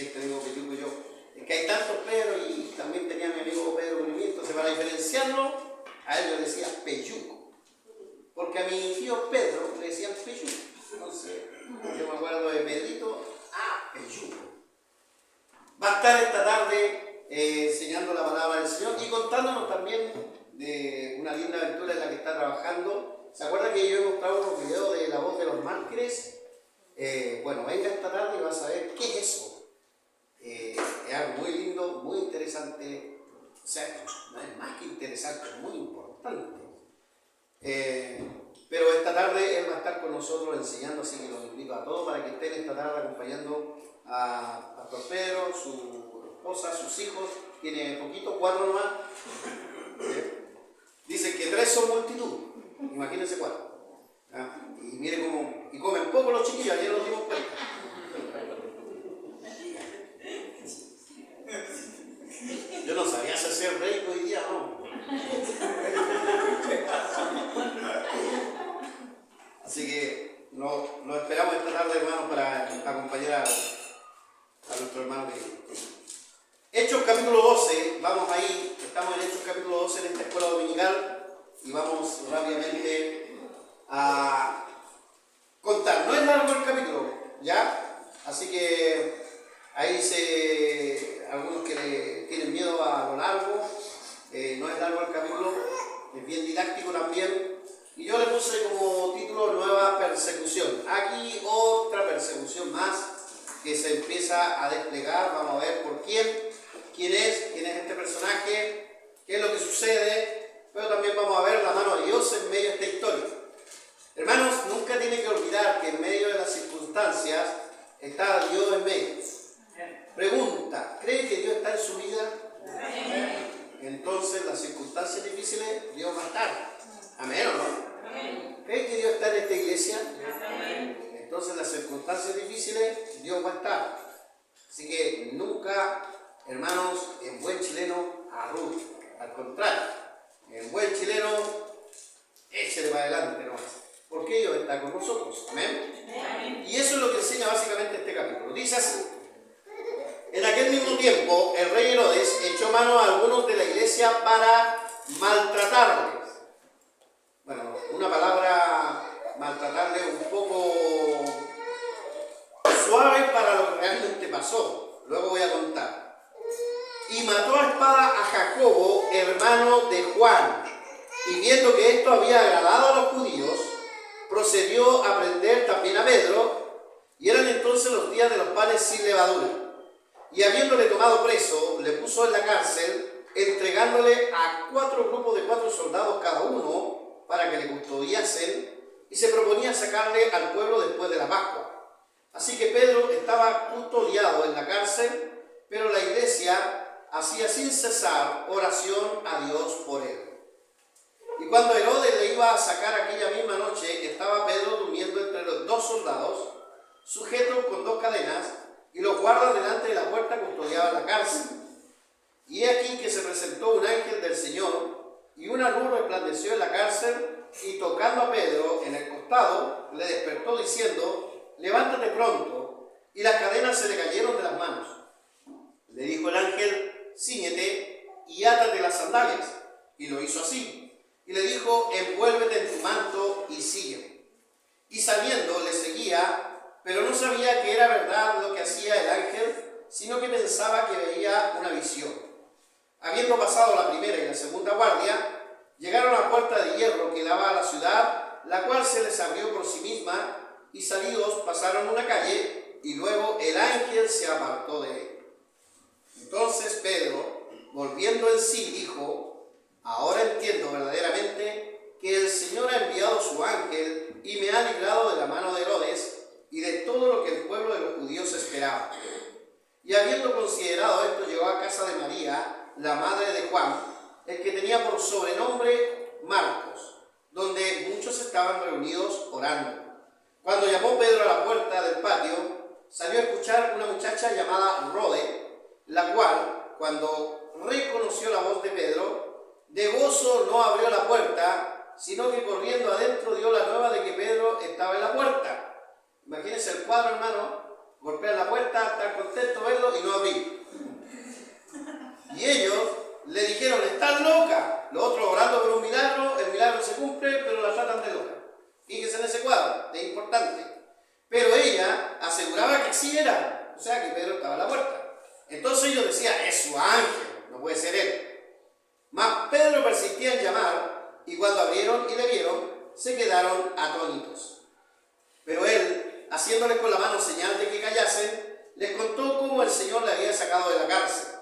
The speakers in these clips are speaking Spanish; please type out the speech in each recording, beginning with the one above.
siempre digo Peyuco yo, es que hay tantos Pedro y también tenía mi amigo Pedro Grimí, entonces para diferenciarlo, a él yo le decía Peyuco, porque a mi tío Pedro le decían Peyuco, entonces yo me acuerdo de Pedrito, Peyuco. Va a estar esta tarde enseñando la palabra del Señor y contándonos también de una linda aventura en la que está trabajando. ¿Se acuerda que yo he mostrado unos videos de La Voz de los Mártires? Bueno, venga esta tarde y va a saber qué es eso. Es algo muy lindo, muy interesante, o sea, no es más que interesante, es muy importante. Pero esta tarde él va a estar con nosotros enseñando, así que los invito a todos para que estén esta tarde acompañando a Pastor Pedro, su esposa, sus hijos. Tiene poquito, 4 nomás. Dicen que 3 son multitud, imagínense 4. Y mire cómo, y comen poco los chiquillos, ayer los dimos cuenta. Yo no sabía si hacer rey hoy día, no. Así que lo esperamos esta tarde, hermanos, para acompañar a nuestro hermano querido. Hechos capítulo 12, vamos ahí, estamos en Hechos capítulo 12 en esta escuela dominical y vamos rápidamente a contar. No es largo el capítulo, ¿ya? Así que ahí dice algunos que le tienen miedo a lo largo, no es largo el capítulo, es bien didáctico también. Y yo le puse como título Nueva Persecución. Aquí otra persecución más que se empieza a desplegar. Vamos a ver por quién es este personaje, qué es lo que sucede, pero también vamos a ver la mano de Dios en medio de esta historia. Hermanos, nunca tienen que olvidar que en medio de las circunstancias está Dios en medio. Pregunta, ¿cree que Dios está en su vida? Entonces las circunstancias difíciles Dios va a estar. Amén o no. ¿Cree que Dios está en esta iglesia? Entonces las circunstancias difíciles Dios va a estar. Así que nunca, hermanos, en buen chileno, arrugue. Al contrario, en buen chileno, échele para adelante nomás. Porque Dios está con nosotros. Amén. Y eso es lo que enseña básicamente este capítulo. Dice así: en aquel mismo tiempo, el rey Herodes echó mano a algunos de la iglesia para maltratarles. Bueno, una palabra maltratarles un poco suave para lo que realmente pasó. Luego voy a contar. Y mató a espada a Jacobo, hermano de Juan. Y viendo que esto había agradado a los judíos, procedió a prender también a Pedro. Y eran entonces los días de los panes sin levadura. Y habiéndole tomado preso, le puso en la cárcel, entregándole a 4 grupos de 4 soldados cada uno, para que le custodiasen, y se proponía sacarle al pueblo después de la Pascua. Así que Pedro estaba custodiado en la cárcel, pero la iglesia hacía sin cesar oración a Dios por él. Y cuando Herodes le iba a sacar aquella misma noche, estaba Pedro durmiendo entre los 2 soldados, sujetos con 2 cadenas, y los guardas delante de la puerta custodiaban la cárcel. Y he aquí que se presentó un ángel del Señor, y una luz resplandeció en la cárcel, y tocando a Pedro en el costado, le despertó diciendo: levántate pronto. Y las cadenas se le cayeron de las manos. Le dijo el ángel: cíñete y átate las sandalias. Y lo hizo así. Y le dijo: envuélvete en tu manto y sígueme. Y saliendo le seguía, pero no sabía que era verdad lo que hacía el ángel, sino que pensaba que veía una visión. Habiendo pasado la primera y la segunda guardia, llegaron a la puerta de hierro que daba a la ciudad, la cual se les abrió por sí misma, y salidos pasaron una calle, y luego el ángel se apartó de él. Entonces Pedro, volviendo en sí, dijo: ahora entiendo verdaderamente que el Señor ha enviado su ángel y me ha librado de la mano de Herodes y de todo lo que el pueblo de los judíos esperaba. Y habiendo considerado esto, llegó a casa de María, la madre de Juan, el que tenía por sobrenombre Marcos, donde muchos estaban reunidos orando. Cuando llamó Pedro a la puerta del patio, salió a escuchar una muchacha llamada Rode, la cual, cuando reconoció la voz de Pedro, de gozo no abrió la puerta, sino que corriendo adentro dio la nueva de que Pedro estaba en la puerta. Imagínense el cuadro, hermano: golpean la puerta, están contentos de verlo, es importante. Pero ella aseguraba que así era, o sea que Pedro estaba a la puerta. Entonces ellos decían, es su ángel, no puede ser él. Mas Pedro persistía en llamar, y cuando abrieron y le vieron, se quedaron atónitos. Pero él, haciéndoles con la mano señal de que callasen, les contó cómo el Señor le había sacado de la cárcel.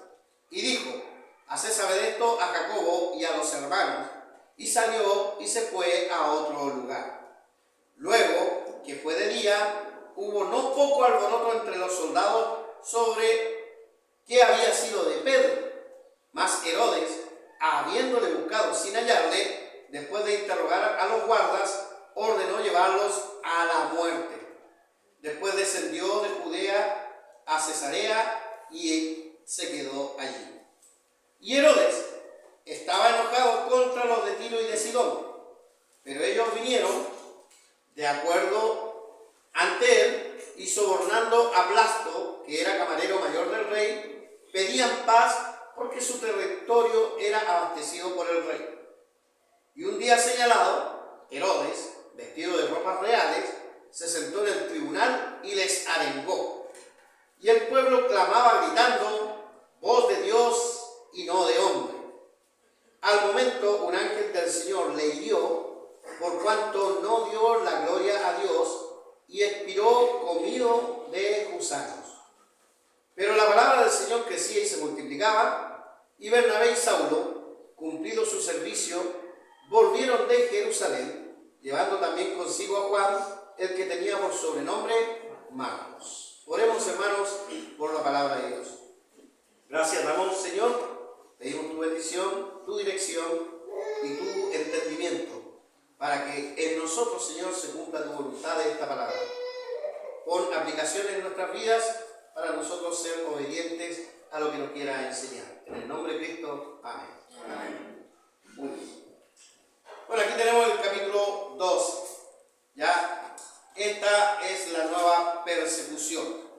Y dijo, haced saber esto a Jacobo y a los hermanos. Y salió y se fue a otro lugar. Luego, que fue de día, hubo no poco alboroto entre los soldados sobre qué había sido de Pedro. Mas Herodes, habiéndole buscado sin hallarle, después de interrogar a los guardas, ordenó llevarlos a la muerte. Después descendió de Judea a Cesarea y se quedó allí. Y Herodes estaba enojado contra los de Tiro y de Sidón, pero ellos vinieron de acuerdo ante él y sobornando a Blasto, que era camarero mayor del rey, pedían paz porque su territorio era abastecido por el rey. Y un día señalado, Herodes, vestido de ropas reales, se sentó en el tribunal y les arengó. Y el pueblo clamaba gritando, voz de Dios y no de hombre. Al momento un ángel del Señor le hirió, por cuanto no dio la gloria a Dios, y expiró comido de gusanos. Pero la palabra del Señor crecía y se multiplicaba, y Bernabé y Saulo, cumplido su servicio, volvieron de Jerusalén, llevando también consigo a Juan, el que tenía por sobrenombre Marcos. Oremos, hermanos, por la palabra de Dios. Gracias damos, Señor. Pedimos tu bendición, tu dirección y tu entendimiento para que en nosotros, Señor, se cumpla tu voluntad de esta palabra. Pon aplicaciones en nuestras vidas para nosotros ser obedientes a lo que nos quiera enseñar. En el nombre de Cristo. Amén. Amén. Muy bien. Bueno, aquí tenemos el capítulo 2. Ya. Esta es la nueva persecución.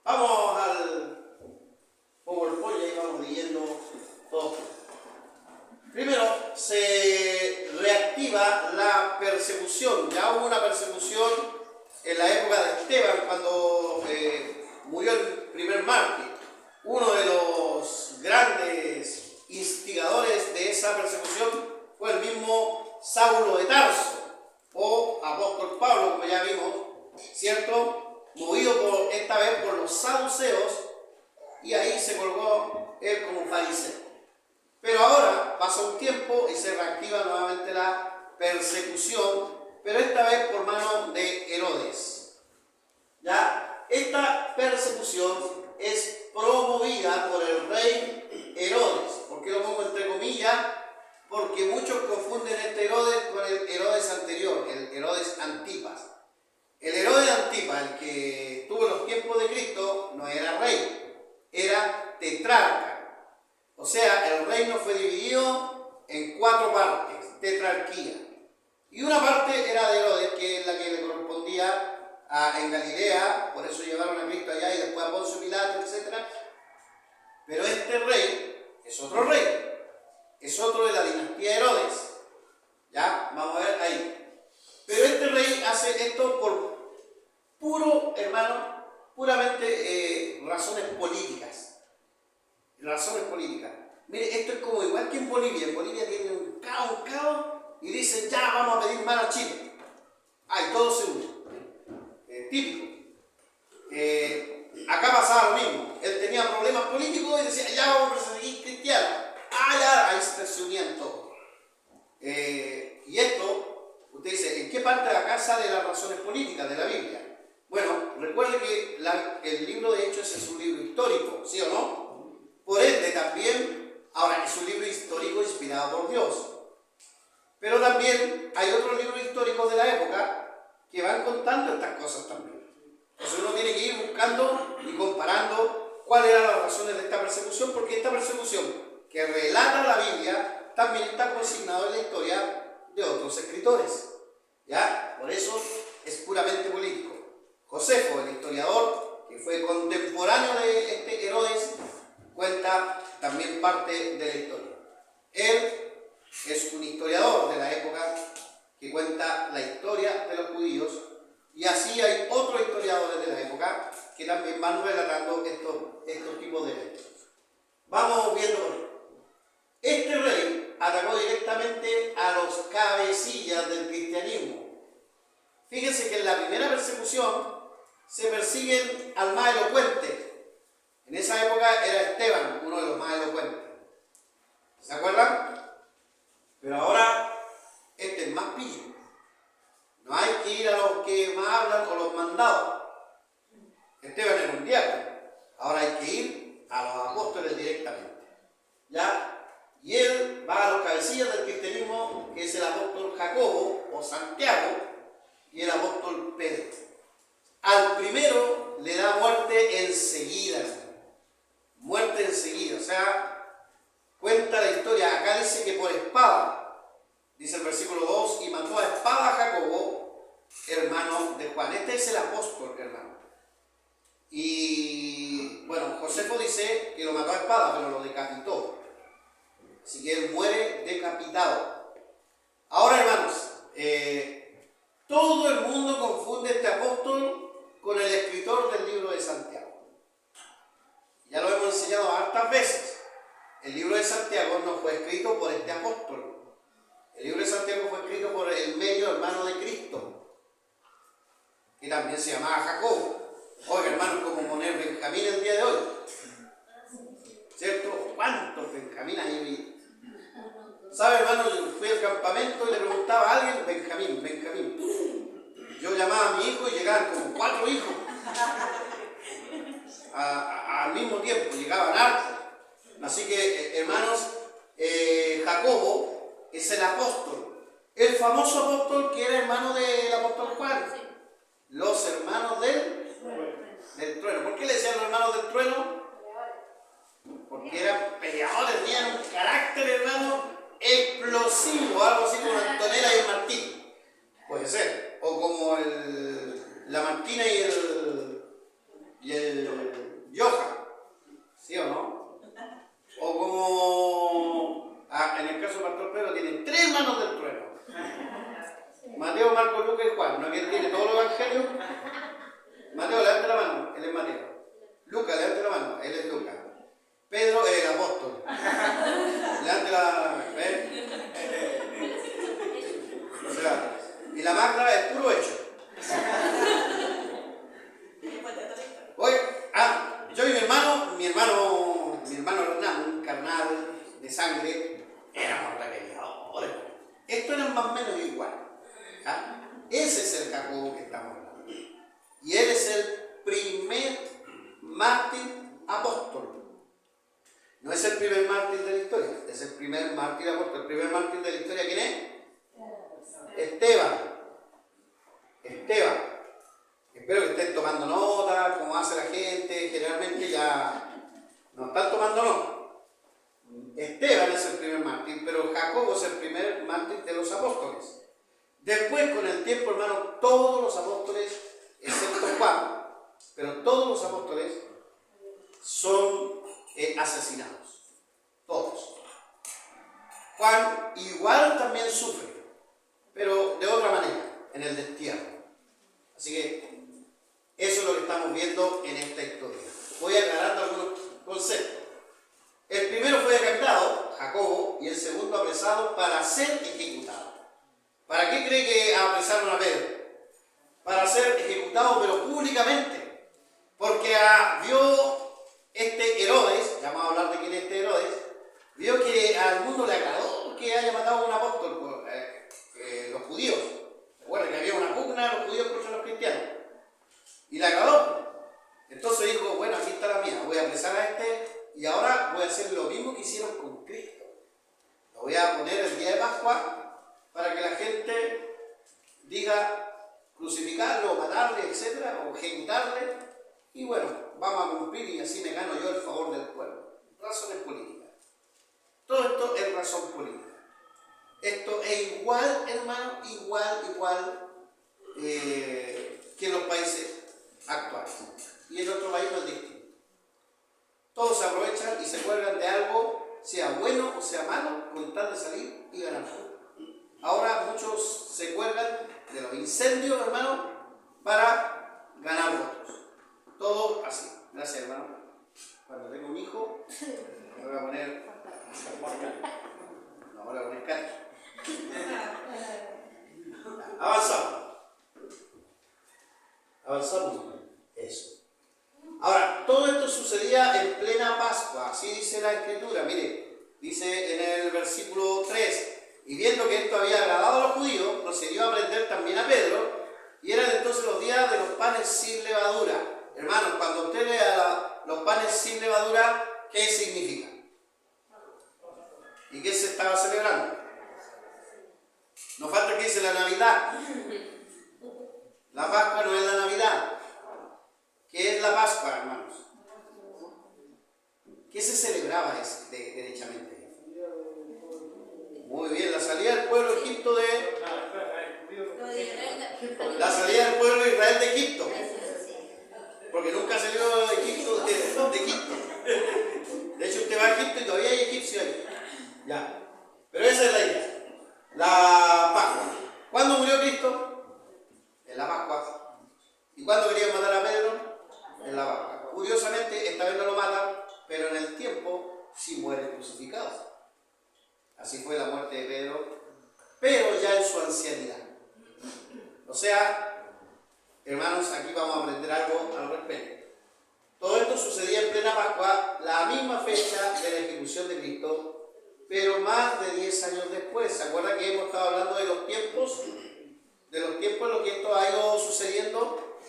Vamos al PowerPoint y vamos leyendo todo. Primero, se reactiva la persecución. Ya hubo una persecución en la época de Esteban, cuando murió el primer mártir. Uno de los grandes instigadores de esa persecución fue el mismo Saulo de Tarso, o apóstol Pablo, como ya vimos, ¿cierto? Movido esta vez por los saduceos, y ahí se colgó él como fariseo. Pero ahora pasa un tiempo y se reactiva nuevamente la persecución, pero esta vez por mano de Herodes. ¿Ya? Esta persecución es promovida por el rey Herodes. ¿Por qué lo pongo entre comillas? Porque muchos confunden este Herodes con el Herodes anterior, el Herodes Antipas. El Herodes Antipas, el que estuvo en los tiempos de Cristo, no era rey, era tetrarca. O sea, el reino fue dividido en 4 partes, tetrarquía. Y una parte era de Herodes, que es la que le correspondía en Galilea, por eso llevaron a Cristo allá y después a Poncio Pilato, etc. Pero este rey es otro rey. Es otro de la dinastía Herodes. ¿Ya? Vamos a ver ahí. Pero este rey hace esto por puramente razones políticas. Razones políticas. Mire, esto es como igual que en Bolivia. En Bolivia tienen un caos, y dicen, ya vamos a pedir mano a Chile. Y todo se une. Típico. Acá pasaba lo mismo. Él tenía problemas políticos y decía, ya vamos a perseguir cristianos. Ya, ahí se unían todos. Y esto, usted dice, ¿en qué parte de la casa de las razones políticas de la Biblia? Bueno, recuerde que el libro de Hechos es un libro histórico, ¿sí o no? Por ende también, ahora es un libro histórico inspirado por Dios. Pero también hay otros libros históricos de la época que van contando estas cosas también. Entonces uno tiene que ir buscando y comparando cuáles eran las razones de esta persecución, porque esta persecución que relata la Biblia también está consignado en la historia de otros escritores. ¿Ya? Por eso es puramente político. Josefo, el historiador, que fue contemporáneo de este Herodes, cuenta también parte de la historia. Él es un historiador de la época que cuenta la historia de los judíos Y así hay otros historiadores de la época que también van relatando estos tipos de eventos. Vamos viendo. Este rey atacó directamente a los cabecillas del cristianismo. Fíjense que en la primera persecución se persiguen al más elocuente. En esa época era Esteban, uno de los más elocuentes. ¿Se acuerdan? Pero ahora este es más pillo. No hay que ir a los que más hablan o los mandados. Esteban era un diácono. Ahora hay que ir a los apóstoles directamente. ¿Ya? Y él va a los cabecillas del cristianismo, que es el apóstol Jacobo o Santiago y el apóstol Pedro. Al primero le da muerte enseguida. Muerte enseguida. O sea, cuenta la historia. Acá dice que por espada. Dice el versículo 2, y mató a espada a Jacobo, hermano de Juan. Este es el apóstol, hermano. Y bueno, Josefo dice que lo mató a espada, pero lo decapitó. Así que él muere decapitado. Ahora, hermanos, todo el mundo confunde este apóstol con el escritor del libro de Santiago. Ya lo hemos enseñado hartas veces. El libro de Santiago no fue escrito por este apóstol. El libro de Santiago fue escrito por el medio hermano de Cristo, que también se llamaba Jacobo. Oiga, hermanos, como poner Benjamín el día de hoy. ¿Cierto? ¿Cuántos Benjamín hay? ¿Sabe, hermano? Yo fui al campamento y le preguntaba a alguien, Benjamín, Benjamín. Yo llamaba a mi hijo y llegaban como 4 hijos. Al mismo tiempo, llegaban hartos. Así que, hermanos, Jacobo es el apóstol. El famoso apóstol que era hermano del apóstol Juan. Los hermanos del trueno. ¿Por qué le decían los hermanos del trueno? Porque eran peleadores, tenían un carácter, hermano, explosivo, algo así como Antonella y el Martín. Puede ser. O como la Martina y el Johan. ¿Sí o no? O como en el caso del pastor Pedro tienen 3 hermanos del trueno. Mateo, Marcos, Lucas y Juan. ¿No tiene todos los evangelios? Mateo, levante la mano, él es Mateo. Lucas, levante la mano, él es Lucas. Pedro es el apóstol. Levante la... O sea, y la Magda es puro hecho. Oye, yo y mi hermano Hernán, un carnal de sangre, éramos rebeliadores. Esto era más o menos igual. Ese es el Jacobo que estamos hablando. Y él es el primer mártir apóstol. No es el primer mártir de la historia, es el primer mártir apóstol. El primer mártir de la historia, ¿quién es? Esteban. Espero que estén tomando nota, como hace la gente, generalmente ya no están tomando nota. Esteban es el primer mártir, pero Jacobo es el primer mártir de los apóstoles. Después, con el tiempo, hermano, todos los apóstoles, excepto Juan, pero todos los apóstoles son asesinados. Todos. Juan igual también sufre, pero de otra manera, en el destierro. Así que eso es lo que estamos viendo en esta historia. Voy aclarando algunos conceptos. El primero fue decapitado, Jacobo, y el segundo apresado para ser ejecutado. ¿Para qué cree que apresaron a Pedro? Para ser ejecutado, pero públicamente. Porque vio este Herodes, ya vamos a hablar de quién es este Herodes, vio que al mundo le agradó que haya matado a un apóstol, los judíos. Recuerden que había una pugna de los judíos contra los cristianos. Y le agradó. Entonces dijo, bueno, aquí está la mía, voy a apresar a este y ahora voy a hacer lo mismo que hicieron con Cristo. Lo voy a poner el día de Pascua para que la gente diga crucificarlo, matarle, etcétera, o ejecutarle. Y bueno, vamos a cumplir y así me gano yo el favor del pueblo. Razones políticas. Todo esto es razón política. Esto es igual, hermano, igual que en los países actuales. Y en otro país no es distinto. Todos se aprovechan y se cuelgan de algo, sea bueno o sea malo, con tal de salir y ganar. Ahora muchos se cuelgan de los incendios, hermano, para ganar votos. Todo así. Gracias, hermano. Cuando tengo un hijo, me voy a poner... No, voy a poner Katy. Avanzamos. Avanzamos. Eso. Ahora, todo esto sucedía en plena Pascua, así dice la Escritura. Mire, dice en el versículo 3, y viendo que esto había agradado a los judíos, procedió a prender también a Pedro, y eran entonces los días de los panes sin levadura. Hermanos, cuando usted lea los panes sin levadura, ¿qué significa? ¿Y qué se estaba celebrando? Nos falta que dice la Navidad. La Pascua no es la Navidad. ¿Qué es la Pascua, hermanos? ¿Qué se celebraba derechamente? Muy bien, la salida del pueblo de Egipto La salida del pueblo de Israel de Egipto. Porque nunca salió de Egipto. De hecho, usted va a Egipto y todavía hay egipcios ahí. Ya. Pero esa es la idea. La Pascua. ¿Cuándo murió Cristo? En la Pascua. ¿Y cuándo querían matar a Pedro? En la Pascua. Curiosamente, esta vez no lo matan, pero en el tiempo sí mueren crucificados. Así fue la muerte de Pedro, pero ya en su ancianidad. O sea, hermanos, aquí vamos a aprender algo al respecto. Todo esto sucedía en plena Pascua, la misma fecha de la ejecución de Cristo, pero más de 10 años después. ¿Se acuerdan que hemos estado hablando de los tiempos? De los tiempos en los que esto ha ido sucediendo.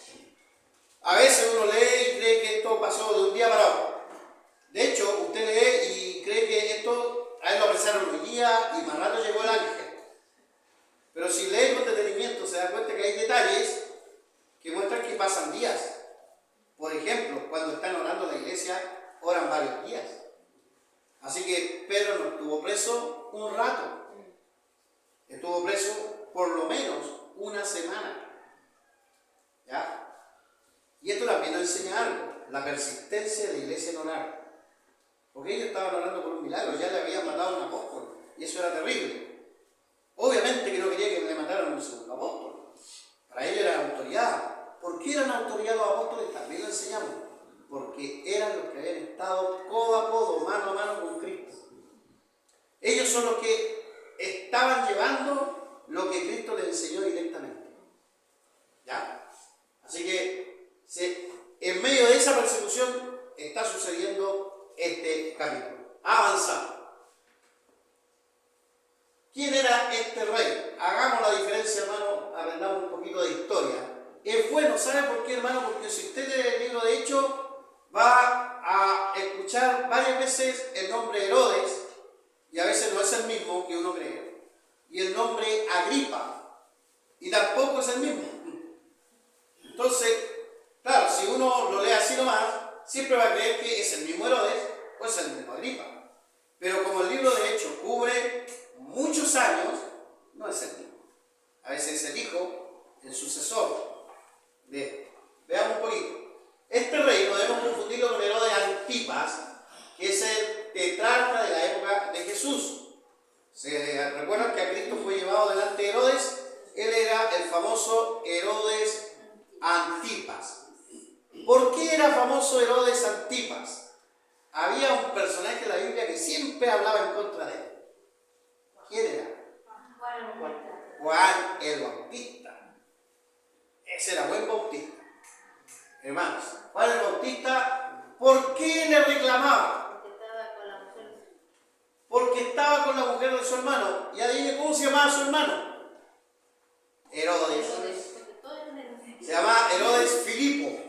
A veces uno lee y cree que esto pasó de un día para otro. De hecho, usted lee y cree que esto, a él lo apresaron hoy día y más rato llegó el ángel. Pero si lee con detenimiento se da cuenta que hay detalles que muestran que pasan días. Por ejemplo, cuando están orando en la iglesia, oran varios días. Así que Pedro no estuvo preso un rato. Estuvo preso por lo menos una semana. ¿Ya? Y esto también nos enseña algo, la persistencia de la iglesia en orar. Porque ellos estaban orando por un milagro, ya le habían matado a un apóstol, y eso era terrible. Obviamente que no quería que le mataran a un segundo apóstol. Para ellos era autoridad. ¿Por qué eran autoridad los apóstoles? También lo enseñamos. Porque eran los que habían estado codo a codo, mano a mano con Cristo. Ellos son los que estaban llevando lo que Cristo les enseñó directamente. ¿Ya? Así que en medio de esa persecución está sucediendo este capítulo. Avanzamos. ¿Quién era este rey? Hagamos la diferencia, hermano, aprendamos un poquito de historia. Es bueno, ¿sabe por qué, hermano? Porque si usted lee el libro de Hechos, va a escuchar varias veces el nombre Herodes, y a veces no es el mismo que uno cree, y el nombre Agripa, y tampoco es el mismo. Entonces, claro, si uno lo lee así nomás, siempre va a creer que es el mismo Herodes o es el mismo Agripa. Pero como el libro de Hechos cubre muchos años, no es el mismo. A veces es el hijo, el sucesor de él. Veamos un poquito. Este rey no debemos confundirlo con Herodes Antipas, que es el tetrarca de la época de Jesús. ¿Se recuerdan que a Cristo fue llevado delante de Herodes? Él era el famoso Herodes Antipas. ¿Por qué era famoso Herodes Antipas? Había un personaje en la Biblia que siempre hablaba en contra de él. ¿Quién era? Juan el Bautista. Ese era buen Bautista. Hermanos, Juan el Bautista, ¿por qué le reclamaba? Porque estaba con la mujer de su hermano. Y adivine cómo se llamaba su hermano. Herodes. Se llama Herodes Filipo,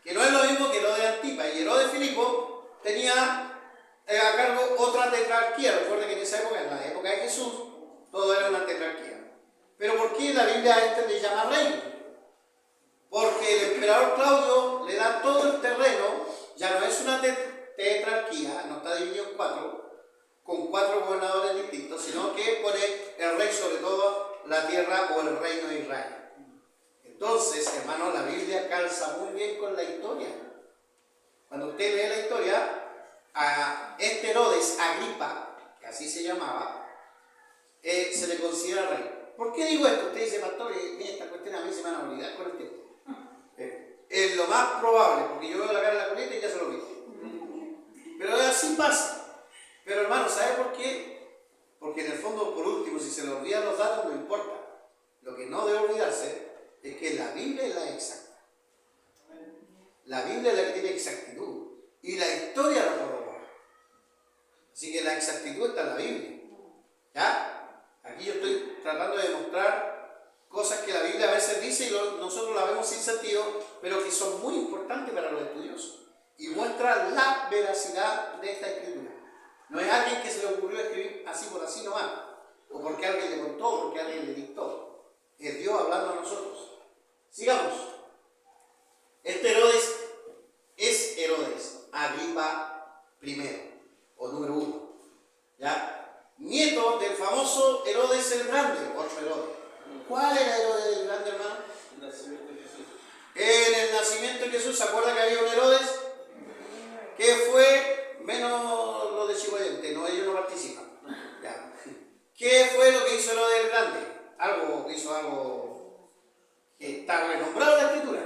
que no es lo mismo que Herodes Antipas. Y Herodes Filipo tenía a cargo otra tetrarquía. Recuerden que en esa época, en la época de Jesús, todo era una tetrarquía. Pero ¿por qué la Biblia a este le llama rey? Porque el emperador Claudio le da todo el terreno, ya no es una tetrarquía, no está dividido en cuatro, con 4 gobernadores distintos, sino que pone el rey sobre todo la tierra o el reino de Israel. Entonces, hermano, la Biblia calza muy bien con la historia. Cuando usted lee la historia, a este Herodes Agripa, que así se llamaba, se le considera rey. ¿Por qué digo esto? Usted dice, pastor, esta cuestión a mí se me van a olvidar con el tiempo. más probable, porque yo veo la cara de la Julieta y ya se lo dije. Pero así pasa. Pero hermano, ¿sabe por qué? Porque en el fondo, por último, si se le olvidan los datos, no importa. Lo que no debe olvidarse es que la Biblia es la exacta. La Biblia es la que tiene exactitud. Y la historia lo corrobora. Así que la exactitud está en la Biblia. ¿Ya? Aquí yo estoy tratando de demostrar cosas que la Biblia a veces dice y nosotros la vemos sin sentido, pero que son muy importantes para los estudiosos. Y muestra la veracidad de esta escritura. No es alguien que se le ocurrió escribir así por así nomás, o porque alguien le contó, o porque alguien le dictó. Es Dios hablando a nosotros. Sigamos. Este Herodes es Herodes Agripa I, o número 1. ¿Ya? Nieto del famoso Herodes el Grande, otro Herodes. ¿Cuál era Herodes el Grande, hermano? El nacimiento de Jesús. En el nacimiento de Jesús, ¿se acuerda que había un Herodes? Que fue menos lo de Chihuayante, no, ellos no participan. Ya. ¿Qué fue lo que hizo Herodes el Grande? Hizo algo que está renombrado en la escritura.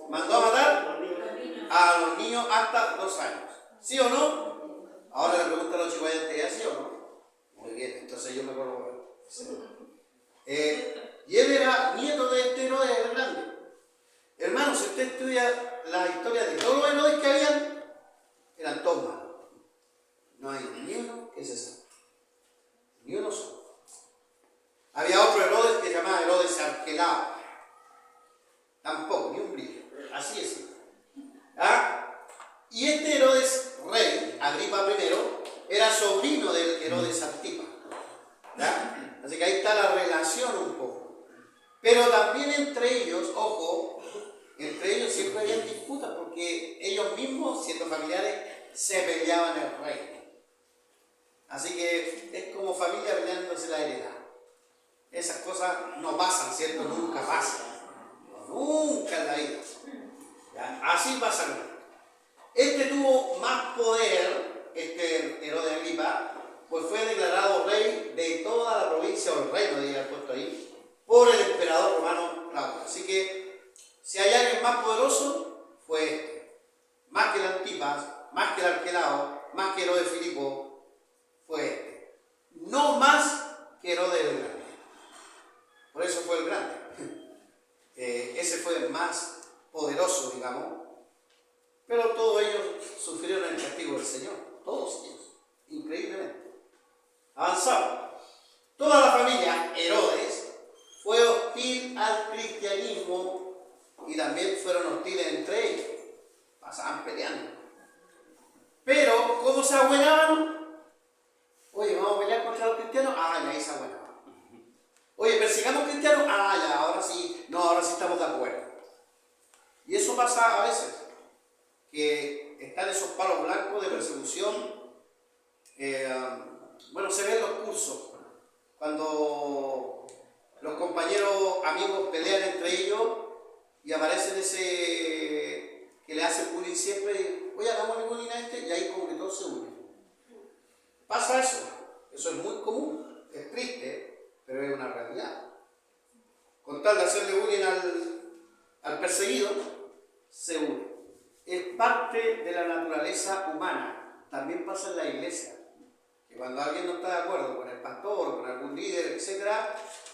Mandó a matar a los niños hasta 2 años. ¿Sí o no? Ahora le pregunto a los chihuayantes, ¿es así o no? Muy bien, entonces yo me acuerdo. Sí. Y él era nieto de este Herodes el Grande. Hermano, si usted estudia la historia de todos los Herodes que habían, eran todos malos. No hay ni uno que se salve. Ni uno solo. Había otro Herodes que se llamaba Herodes Arquelao. Tampoco, ni un brillo. Así es. ¿Ah? Y este Herodes rey, Agripa I, era sobrino del Herodes Antipa. ¿Ya? Así que ahí está la relación un poco. Pero también entre ellos, ojo, entre ellos siempre había disputas porque ellos mismos, siendo familiares, se peleaban el reino. Así que es como familia peleándose la heredad. Esas cosas no pasan, ¿cierto? Nunca pasan. Nunca en la vida. ¿Ya? Así pasa. Este tuvo más poder, este Herodes Agripa, pues fue declarado rey de toda la provincia o el reino, de haber puesto ahí, por el emperador romano Claudio. Así que, si hay alguien más poderoso, fue este. Más que el Antipas, más que el Arquelao, más que Herodes Filipo, fue este. No más que Herodes el Grande. Por eso fue el grande. Ese fue el más poderoso, digamos. Pero todos ellos sufrieron el castigo del Señor. Todos ellos. Increíblemente. Avanzamos. Toda la familia Herodes fue hostil al cristianismo y también fueron hostiles entre ellos. Pasaban peleando. Pero, ¿cómo se abuenaban? Oye, ¿vamos a pelear contra los cristianos? Ah, ya ahí se abuenaban. Oye, ¿persigamos cristianos? Ah, ya, ahora sí. No, ahora sí estamos de acuerdo. Y eso pasa a veces. Que están esos palos blancos de persecución. Bueno, se ven los cursos. Cuando los compañeros amigos pelean entre ellos y aparecen ese que le hacen bullying siempre. Oye, hagámosle bullying a este, y ahí como que todos se unen. Pasa eso. Eso es muy común. Es triste, pero es una realidad. Con tal de hacerle bullying al perseguido, se une. Es parte de la naturaleza humana. También pasa en la iglesia. Que cuando alguien no está de acuerdo con el pastor o con algún líder, etc.,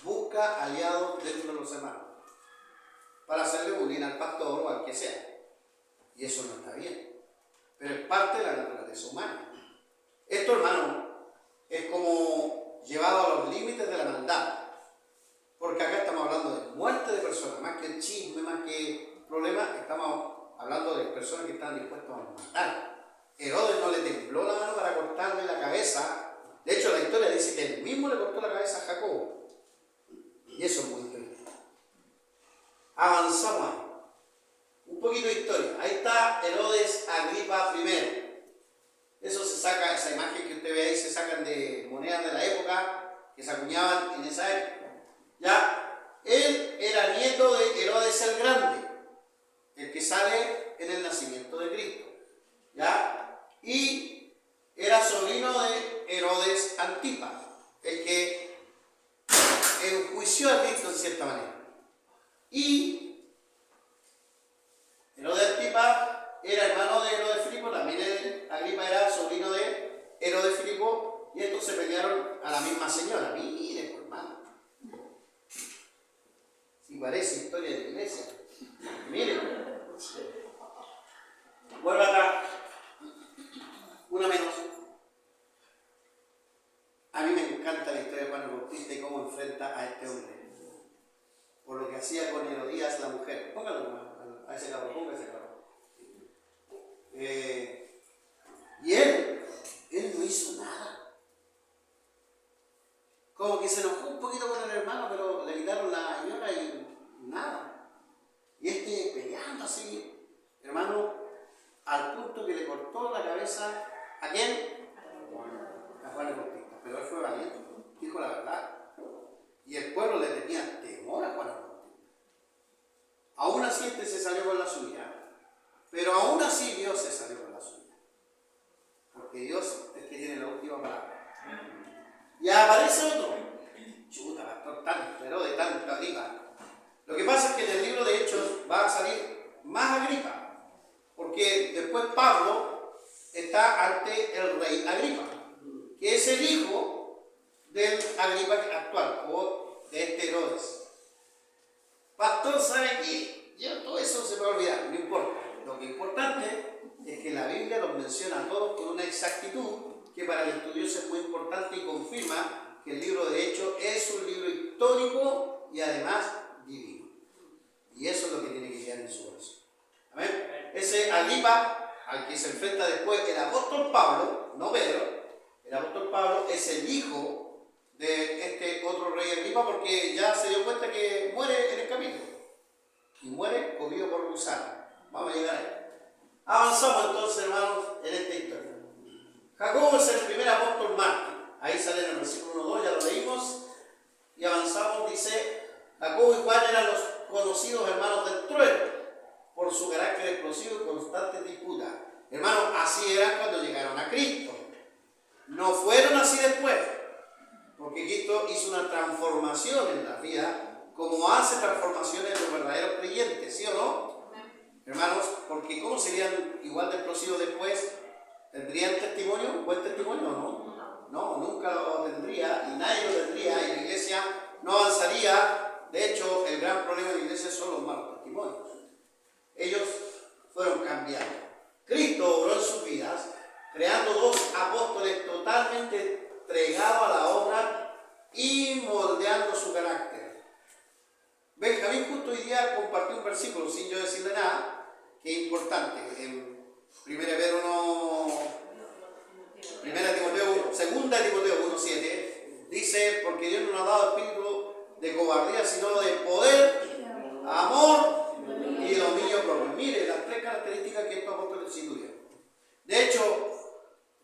busca aliados dentro de los hermanos para hacerle bullying al pastor o al que sea. Y eso no está bien. Pero es parte de la naturaleza humana. Esto, hermano, es como llevado a los límites de la maldad. Porque acá estamos hablando de muerte de personas, más que el chisme, más que problemas, estamos hablando de personas que están dispuestas a matar. Herodes no le tembló la mano para cortarle la cabeza. De hecho, la historia dice que él mismo le cortó la cabeza a Jacobo. Y eso es muy triste. Avanzamos ahí. Un poquito de historia. Ahí está Herodes Agripa I. Eso se saca, esa imagen que usted ve ahí, se sacan de monedas de la época que se acuñaban en esa época. Ya, él era nieto de Herodes el Grande, el que sale en el nacimiento de Cristo. ¿Ya? Y era sobrino de Herodes Antipas, el que enjuició a Cristo en cierta manera. Y parece historia de la iglesia. Miren. Vuelvo acá. Una menos. A mí me encanta la historia de Juan el Bautista y cómo enfrenta a este hombre. Por lo que hacía con Herodías la mujer. Póngalo a ese cabrón, ponga ese cabrón. Y él no hizo nada. Como que se enojó un poquito con el hermano, pero le quitaron la señora y nada. Y peleando así, hermano, al punto que le cortó la cabeza. ¿A quién? A Juan el Bautista. Pero él fue valiente, dijo la verdad. Y el pueblo le tenía temor a Juan el Bautista. Aún así se salió con la suya. Pero aún así Dios se salió con la suya. Porque Dios es que tiene la última palabra. Y aparece otro. Chuta, pastor, pero de tanta Agripa. Lo que pasa es que en el libro de Hechos va a salir más Agripa. Porque después Pablo está ante el rey Agripa, que es el hijo del Agripa actual, o de este Herodes. Pastor, ¿sabe qué? Yo todo eso se me va a olvidar, no importa. Lo que es importante es que la Biblia los menciona a todos con una exactitud que para el estudioso es muy importante y confirma que el libro de Hechos es un libro histórico y además divino. Y eso es lo que tiene que quedar en su corazón. Amén. Ese Agripa, al que se enfrenta después el apóstol Pablo, no Pedro, el apóstol Pablo es el hijo de este otro rey Agripa, porque ya se dio cuenta que muere en el capítulo. Y muere comido por gusano. Vamos a llegar ahí. Avanzamos entonces, hermanos, en esta historia. Jacobo es el primer apóstol mártir. Ahí sale en el versículo 1-2, ya lo leímos. Y avanzamos, dice, Jacobo y Juan eran los conocidos hermanos del trueno, por su carácter explosivo y constante disputa. Hermanos, así eran cuando llegaron a Cristo. No fueron así después, porque Cristo hizo una transformación en la vida, como hace transformaciones en los verdaderos creyentes, ¿sí o no? Hermanos, porque ¿cómo serían igual de explosivos después? ¿Tendrían testimonio? ¿Un buen testimonio o no? No, nunca lo tendría, y nadie lo tendría, y la iglesia no avanzaría. De hecho, el gran problema de la iglesia son los malos testimonios. Ellos fueron cambiados. Cristo obró en sus vidas, creando dos apóstoles totalmente entregados a la obra y moldeando su carácter. Benjamín justo hoy día compartió un versículo, sin yo decirle nada, que es importante. En 2 Timoteo 1:7 dice, porque Dios no nos ha dado espíritu de cobardía, sino de poder, amor y dominio propio. Mire las tres características que estos apóstoles instituyeron. De hecho,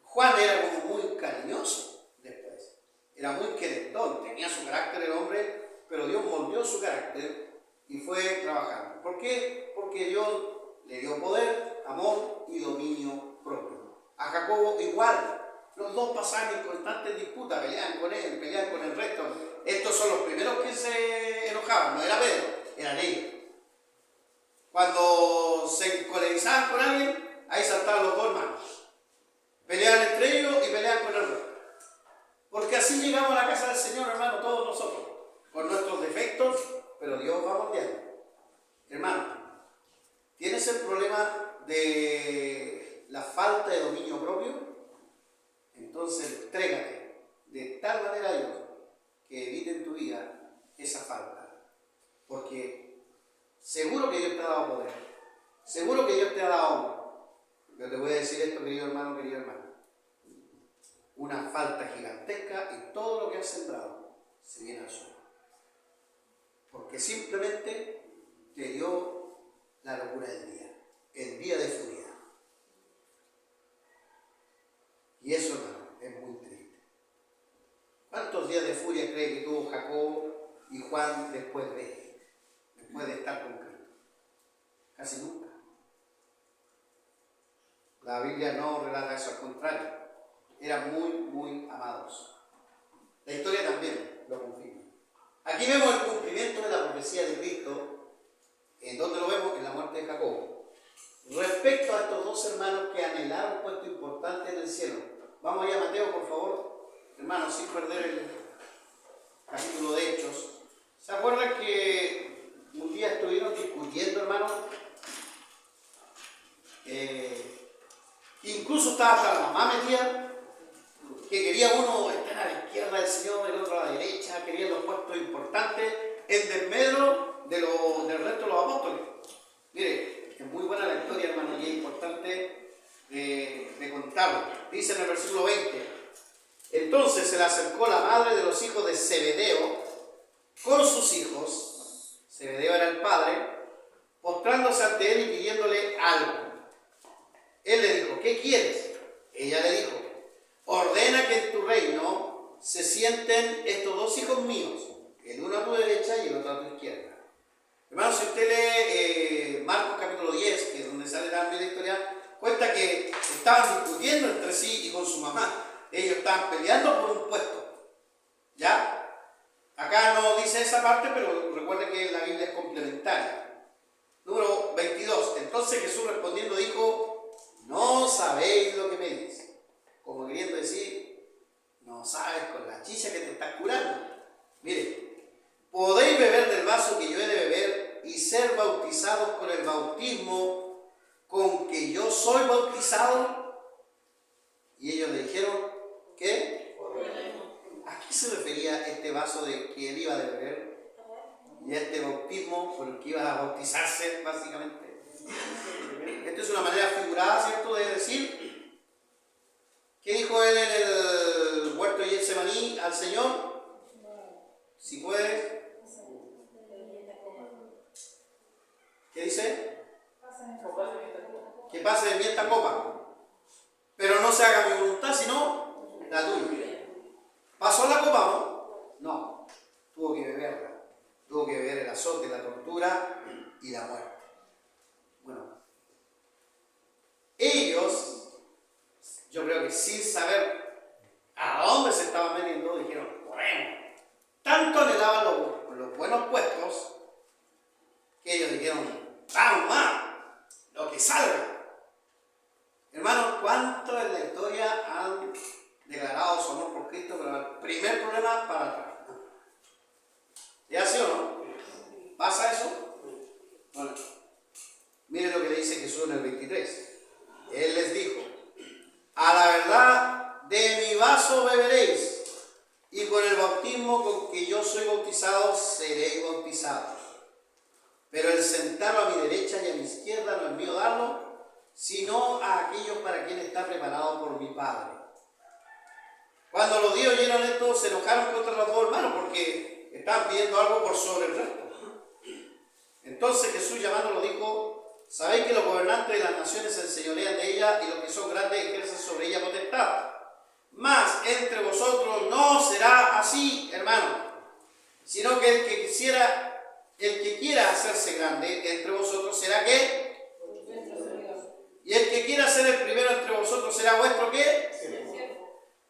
Juan era como muy cariñoso después. Era muy querendón, tenía su carácter el hombre, pero Dios moldeó su carácter y fue trabajando. ¿Por qué? Porque Dios le dio poder, amor y dominio propio. A Jacobo igual. Los dos pasaban en constantes disputas, peleaban con él, peleaban con el resto. Estos son los primeros que se enojaban, no era Pedro, eran ellos. Cuando se encolerizaban con alguien, ahí saltaban los dos hermanos. Peleaban entre ellos y peleaban con el resto. Porque así llegamos a la casa del Señor, hermano, todos nosotros, con nuestros defectos, pero Dios va moldeando. Hermano, ¿tienes el problema de la falta de dominio propio? Entonces entrégate de tal manera a Dios que evite en tu vida esa falta. Porque seguro que Dios te ha dado poder, seguro que Dios te ha dado honor. Yo te voy a decir esto, querido hermano, querido hermano. Una falta gigantesca y todo lo que has sembrado se viene al suelo. Porque simplemente te dio la locura del día, el día de furia. Y eso, hermano, es muy triste. ¿Cuántos días de furia cree que tuvo Jacobo y Juan después de estar con Cristo? Casi nunca. La Biblia no relata eso, al contrario. Eran muy, muy amados. La historia también lo confirma. Aquí vemos el cumplimiento de la profecía de Cristo. ¿En dónde lo vemos? En la muerte de Jacobo. Respecto a estos dos hermanos que anhelaron un puesto importante en el cielo. Vamos allá, Mateo, por favor. Hermanos, sin perder el capítulo de Hechos. ¿Se acuerdan que estaba hasta la mamá metida, que quería uno estar a la izquierda del Señor, el otro a la derecha, querían los puestos importantes en desmedro del resto de los apóstoles. Mire, es muy buena la historia, hermano, y es importante de contarlo. Dice en el versículo 20: entonces se le acercó la madre de los hijos de Zebedeo con sus hijos, Zebedeo era el padre, postrándose ante él y pidiéndole algo. Él le dijo: ¿qué quieres? Ella le dijo: ordena que en tu reino se sienten estos dos hijos míos, el uno a tu derecha y el otro a tu izquierda. Hermano, si usted lee Marcos capítulo 10, que es donde sale la media historia, cuenta que estaban discutiendo entre sí y con su mamá. Ellos estaban peleando por un puesto. ¿Ya? Acá no dice esa parte, pero recuerde que la Biblia es complementaria. Número 22. Entonces Jesús respondiendo dijo: no sabéis lo que me dice. Como queriendo decir, no sabes con la chicha que te estás curando. Mire, podéis beber del vaso que yo he de beber y ser bautizados con el bautismo con que yo soy bautizado. Y ellos le dijeron: ¿qué? ¿A qué se refería este vaso de que él iba a beber? Y este bautismo por el que iba a bautizarse, básicamente. Esto es una manera figurada, ¿cierto?, de decir. ¿Qué dijo él en el huerto de Getsemaní al Señor? Si puedes. ¿Qué dice? Que pase de mí esta copa. Pero no se haga mi voluntad, sino la tuya. ¿Pasó la copa, no? No. Tuvo que beberla. Tuvo que beber el azote, la tortura y la muerte. Bueno, ellos, yo creo que sin saber a dónde se estaban metiendo, dijeron: bueno, tanto anhelaban los buenos puestos que ellos dijeron: vamos más, lo que salga. Hermanos, ¿cuántos en la historia han declarado su amor por Cristo? Pero el primer problema para atrás. ¿Ya sí o no? ¿Pasa eso? Bueno, miren lo que le dice Jesús en el 23. Él les dijo: a la verdad, de mi vaso beberéis, y con el bautismo con que yo soy bautizado, seréis bautizados. Pero el sentarlo a mi derecha y a mi izquierda no es mío darlo, sino a aquellos para quien está preparado por mi Padre. Cuando los judíos oyeron esto, se enojaron contra los dos hermanos porque estaban pidiendo algo por sobre el resto. Entonces Jesús, llamándolo, dijo: sabéis que los gobernantes de las naciones se enseñorean de ella y los que son grandes ejercen sobre ella potestad. Mas entre vosotros no será así, hermano, sino que el que quiera hacerse grande entre vosotros será ¿qué? Y el que quiera ser el primero entre vosotros será vuestro ¿qué?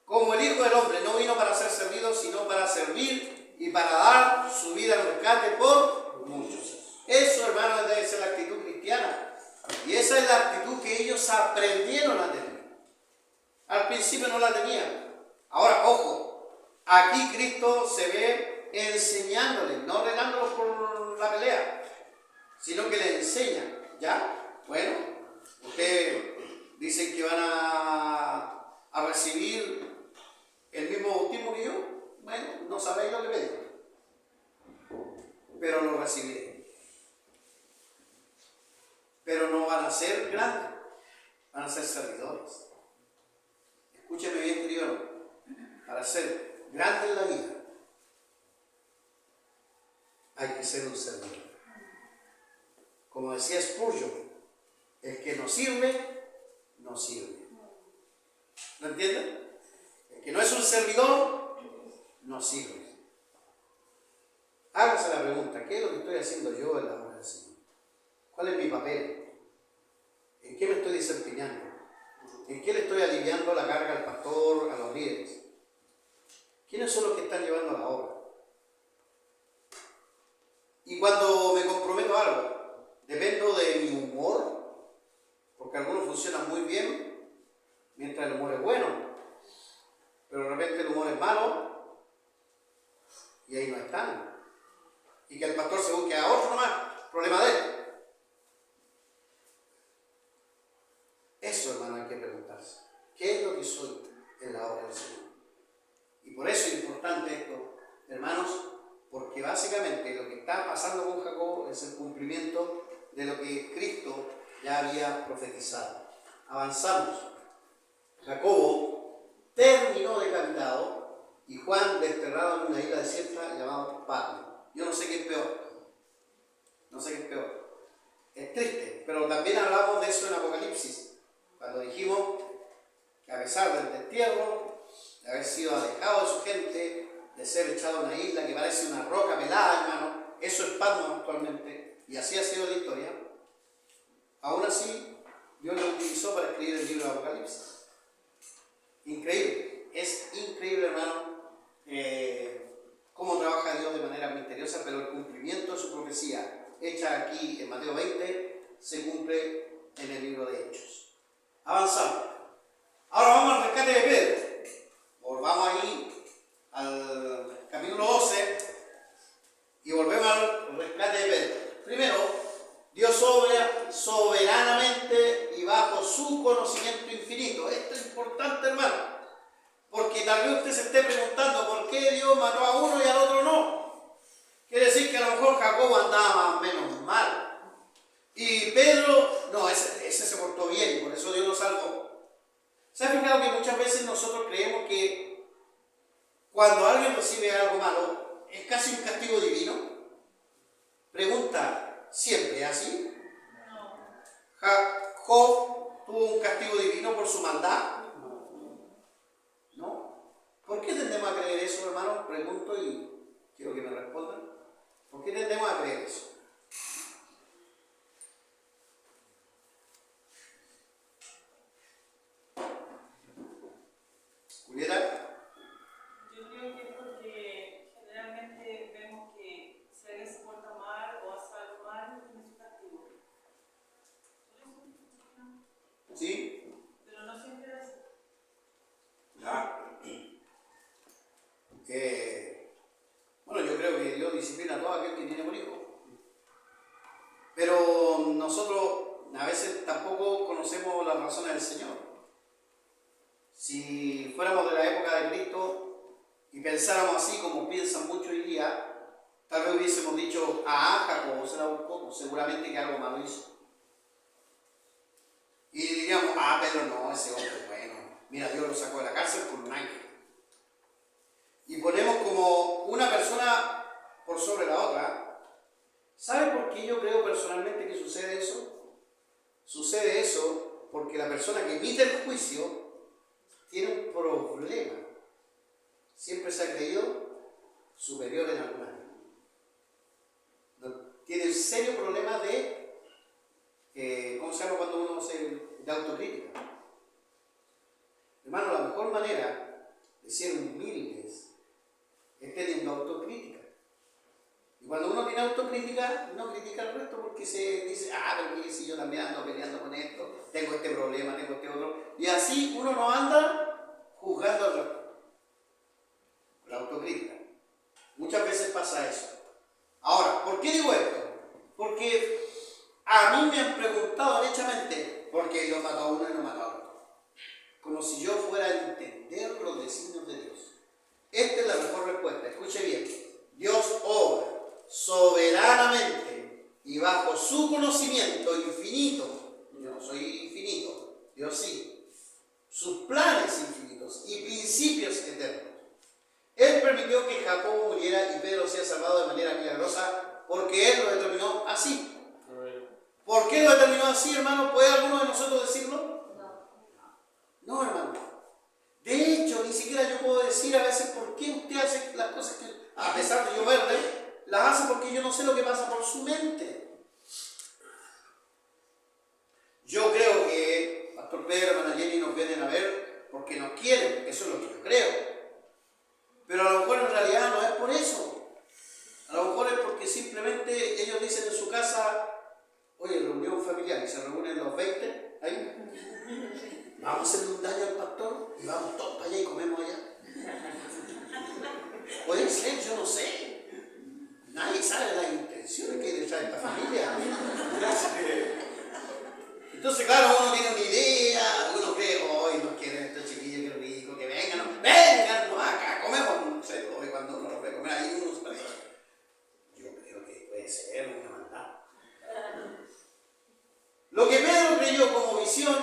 Como el Hijo del Hombre no vino para ser servido, sino para servir y para dar su vida al rescate por muchos. Eso, hermanos, debe ser la actitud cristiana. Y esa es la actitud que ellos aprendieron a tener. Al principio no la tenían. Ahora, ojo, aquí Cristo se ve enseñándoles, no regándolos por la pelea, sino que les enseña. ¿Ya? Bueno, ustedes dicen que van a recibir el mismo bautismo que yo. Bueno, no sabéis lo que pedí, pero lo recibiré. Pero no van a ser grandes, van a ser servidores. Escúcheme bien, querido, para ser grande en la vida hay que ser un servidor. Como decía Spurgeon, el que no sirve, no sirve. ¿Lo entienden? El que no es un servidor, no sirve. Hágase la pregunta: ¿qué es lo que estoy haciendo yo en la obra del Señor? ¿Cuál es mi papel? ¿En qué me estoy desempeñando? ¿En qué le estoy aliviando la carga al pastor, a los líderes? ¿Quiénes son los que están llevando la obra? Y cuando me comprometo a algo, dependo de mi humor, porque algunos funcionan muy bien mientras el humor es bueno, pero de repente el humor es malo y ahí no están. Y que el pastor se busque a otro nomás, problema de él. Eso, hermano, hay que preguntarse. de lo que Cristo ya había profetizado. Avanzamos. Jacobo terminó decapitado y Juan desterrado en una isla desierta llamada Patmos. Yo no sé qué es peor. No sé qué es peor. Es triste, pero también hablamos de eso en Apocalipsis, cuando dijimos que a pesar del destierro, de haber sido alejado de su gente, de ser echado a una isla que parece una roca pelada, hermano, eso es Patmos actualmente, y así ha sido la historia, aún así Dios lo utilizó para escribir el libro de Apocalipsis. Increíble, es increíble, hermano, cómo trabaja Dios de manera misteriosa, pero el cumplimiento de su profecía hecha aquí en Mateo 20 se cumple en el libro de Hechos. Avanzamos. Ahora vamos al rescate de Pedro. Volvamos ahí al capítulo 12 y volvemos al rescate de Pedro. Primero, Dios obra soberanamente y bajo su conocimiento infinito. Esto es importante, hermano, porque tal vez usted se esté preguntando por qué Dios mató a uno y al otro no. Quiere decir que a lo mejor Jacobo andaba más o menos mal. Y Pedro, no, ese se portó bien y por eso Dios lo salvó. ¿Se ha fijado que muchas veces nosotros creemos que cuando alguien recibe algo malo es casi un castigo divino? Pregunta, ¿siempre es así? ¿Job tuvo un castigo divino por su maldad? ¿No? ¿Por qué tendemos a creer eso, hermano? Pregunto y quiero que me respondan. ¿Por qué tendemos a creer eso? ¿Julieta? Yo creo que es porque generalmente vemos que si alguien se porta mal o hace algo mal, tiene su castigo. ¿Sí? Pero no siempre es así. Ya. Bueno, yo creo que Dios disciplina a todo aquel que tiene por hijo. Pero nosotros a veces tampoco conocemos las razones del Señor. Si fuéramos de la época de Cristo y pensáramos así como piensan muchos hoy día, tal vez hubiésemos dicho, Jacobo se la buscó, pues seguramente que algo malo hizo. Y diríamos, Pedro no, ese hombre es bueno. Mira, Dios lo sacó de la cárcel con un ángel. Y ponemos como una persona por sobre la otra. ¿Sabe por qué yo creo personalmente que sucede eso? Sucede eso porque la persona que emite el juicio tiene un problema. Siempre se ha creído superior en alguna área. Tiene un serio problema de, ¿cómo se llama cuando uno de autocrítica? Hermano, la mejor manera de ser humildes es teniendo autocrítica. Y cuando uno tiene autocrítica, no critica al resto porque se dice, pero mire, si yo también ando peleando con esto, tengo este problema, tengo este otro. Y así uno no anda juzgando al resto. La autocrítica. Muchas veces pasa eso. Ahora, ¿por qué digo esto? Porque a mí me han preguntado derechamente, ¿por qué Dios mató a uno y no mató a otro? Como si yo fuera a entender los designios de Dios. Esta es la mejor respuesta. Escuche bien. Dios obra soberanamente y bajo su conocimiento infinito. Yo no soy infinito, Dios sí. Sus planes infinitos y principios eternos. Él permitió que Jacobo muriera y Pedro sea salvado de manera milagrosa porque Él lo determinó así. ¿Por qué lo determinó así, hermano? ¿Puede alguno de nosotros decirlo? No, hermano. De hecho, ni siquiera yo puedo decir a veces por qué usted hace las cosas que, a pesar de yo verle, las hace porque yo no sé lo que pasa por su mente. Yo creo que Pastor Pedro, hermana Jenny nos vienen a ver porque nos quieren, eso es lo que yo creo. Pero a lo mejor en realidad no es por eso. A lo mejor es porque simplemente ellos dicen en su casa, oye, reunión familiar, y se reúnen los 20, ahí, vamos a hacerle un daño al pastor y vamos todos para allá y comemos allá. Puede ser, yo no sé. Nadie sabe las intenciones que hay detrás de esta familia. Entonces, claro, uno tiene una idea, uno cree, hoy nos quieren estos chiquillos, qué rico, que vengan, no, acá comemos, no sé, hoy cuando uno los ve comer ahí, uno se parece. Yo creo que puede ser una maldad. aquello como visión,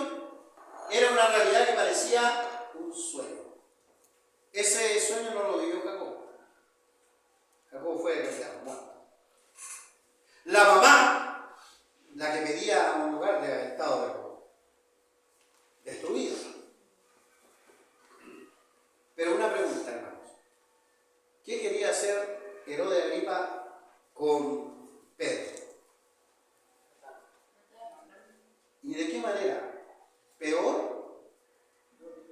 era una realidad que parecía un sueño. Ese sueño no lo vivió Jacobo. Jacobo fue declarado muerto. La mamá, la que pedía un lugar de haber estado destruido. Pero una pregunta, hermanos. ¿Qué quería hacer Herodes Agripa con Pedro? ¿Y de qué manera? ¿Peor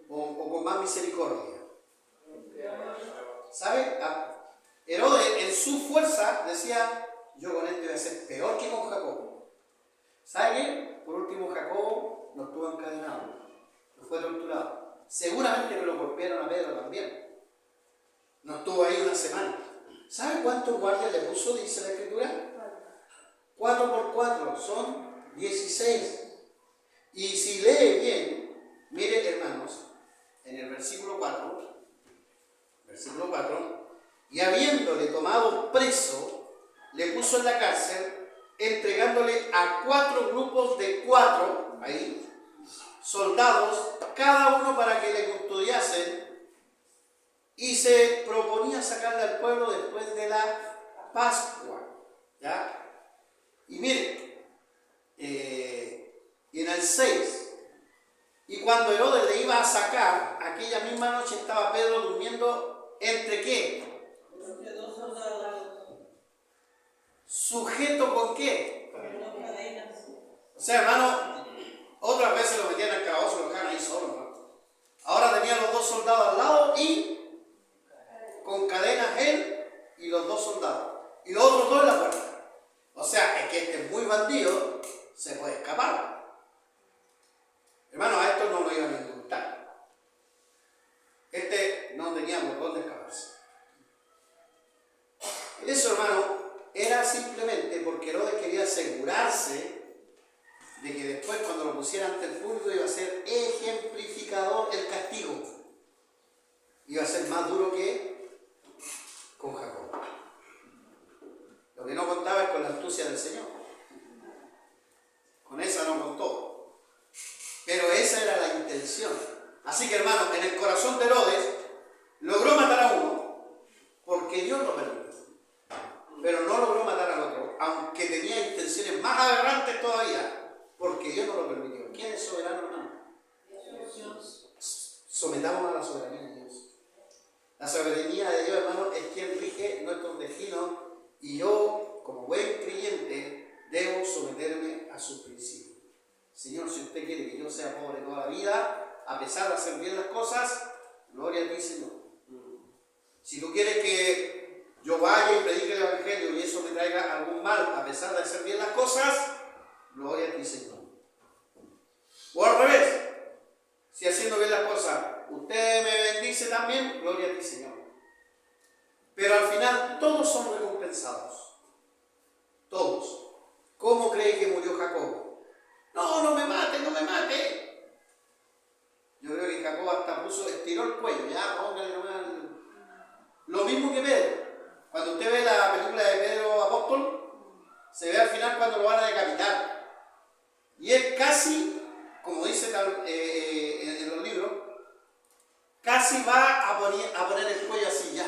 o con más misericordia? ¿Sabe? Herodes en su fuerza decía, yo con este voy a ser peor que con Jacobo. ¿Sabe qué? Por último, Jacobo no estuvo encadenado, no fue torturado. Seguramente que lo golpearon a Pedro también. No estuvo ahí una semana. ¿Sabe cuántos guardias le puso, dice la Escritura? 4 por 4, son 16. Y si lee bien, mire hermanos, en el versículo 4, y habiéndole tomado preso, le puso en la cárcel, entregándole a 4 grupos de 4, ahí, soldados, cada uno para que le custodiasen, y se proponía sacarle al pueblo después de la Pascua. ¿Ya? Y mire, y en el 6, y cuando Herodes le iba a sacar, aquella misma noche estaba Pedro durmiendo ¿entre qué? Entre 2 soldados. ¿Sujeto con qué? Con 2 cadenas. O sea, hermano, otras veces lo metían al calabozo y lo dejaban ahí solo, ¿no? Ahora tenía los 2 soldados al lado y con cadenas él y los 2 soldados. Y los otros 2 en la puerta. O sea, es que este es muy bandido, se puede escapar. Hermano, a esto no lo iban a indultar. Este no tenía por dónde escaparse. Eso, hermano, era simplemente porque Herodes quería asegurarse de que después, cuando lo pusiera ante el público, iba a ser ejemplificador el castigo. Iba a ser más duro que con Jacob. Lo que no contaba es con la astucia del Señor. Con esa no contó. Pero esa era la intención. Así que, hermano, en el corazón de Herodes logró matar a uno porque Dios lo permitió. Pero no logró matar al otro, aunque tenía intenciones más aberrantes todavía, porque Dios no lo permitió. ¿Quién es soberano, hermano? Dios. Sometamos a la soberanía de Dios. La soberanía de Dios, hermano, es quien rige nuestros destinos, y yo, como buen creyente, debo someterme a sus principios. Señor, si usted quiere que yo sea pobre toda la vida, a pesar de hacer bien las cosas, gloria a ti, Señor. Si tú quieres que yo vaya y predique el Evangelio y eso me traiga algún mal, a pesar de hacer bien las cosas, gloria a ti, Señor. O al revés, si haciendo bien las cosas usted me bendice también, gloria a ti, Señor. Pero al final todos son recompensados. Todos. ¿Cómo cree que murió Jacobo? No, no me mate, no me mate. Yo creo que Jacob hasta estiró el cuello, ya, póngale nomás. Lo mismo que Pedro. Cuando usted ve la película de Pedro Apóstol, se ve al final cuando lo van a decapitar. Y es casi, como dice en los libros, casi va a poner el cuello así ya.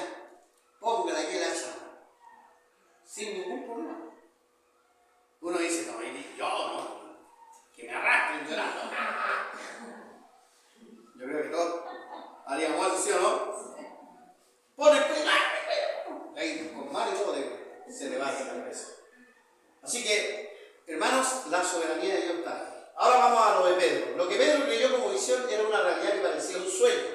Póngale aquí el hacha. Sin ningún problema. Uno dice, no, yo no. Que me arrastren llorando. Yo creo que todos haríamos eso, ¿sí o no? Pone el cuello. Ahí, con Mario se levanta la cabeza. Así que, hermanos, la soberanía de Dios está ahí. Ahora vamos a lo de Pedro. Lo que Pedro creyó como visión era una realidad que parecía un sueño.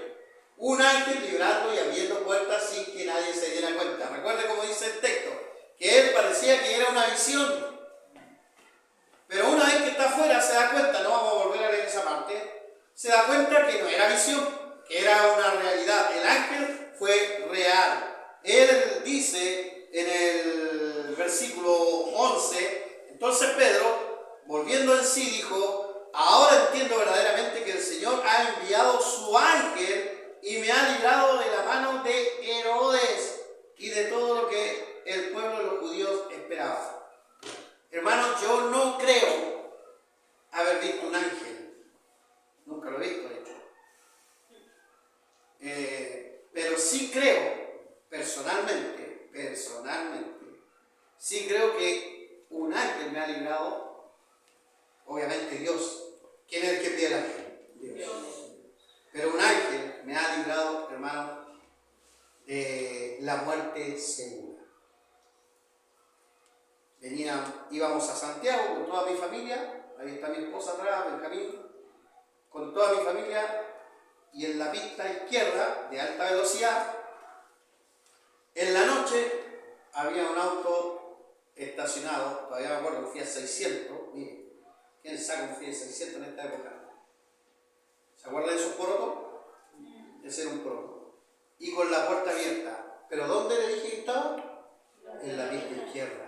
Un ángel librando y abriendo puertas sin que nadie se diera cuenta. Recuerde cómo dice el texto, que él parecía que era una visión. Pero una vez que está afuera se da cuenta, no vamos a volver a leer esa parte, se da cuenta que no era visión, que era una realidad. El ángel fue real. Él dice en el versículo 11, entonces Pedro, volviendo en sí, dijo, ahora entiendo verdaderamente que el Señor ha enviado su ángel y me ha librado de la mano de Herodes y de todo lo que el pueblo de los judíos esperaba. Hermanos, yo no creo haber visto un ángel. librado? Obviamente Dios. ¿Quién es el que pide el ángel? Dios. Pero un ángel me ha librado, hermano, de la muerte segura. Íbamos a Santiago con toda mi familia, ahí está mi esposa atrás, Benjamín, con toda mi familia, y en la pista izquierda, de alta velocidad, en la noche había un auto estacionado, todavía me acuerdo, un Fiat 600, miren, ¿quién saca un Fiat 600 en esta época? ¿Se acuerdan de esos porotos? Ese era un poroto. Y con la puerta abierta. ¿Pero dónde le dije que estaba? En la pista izquierda.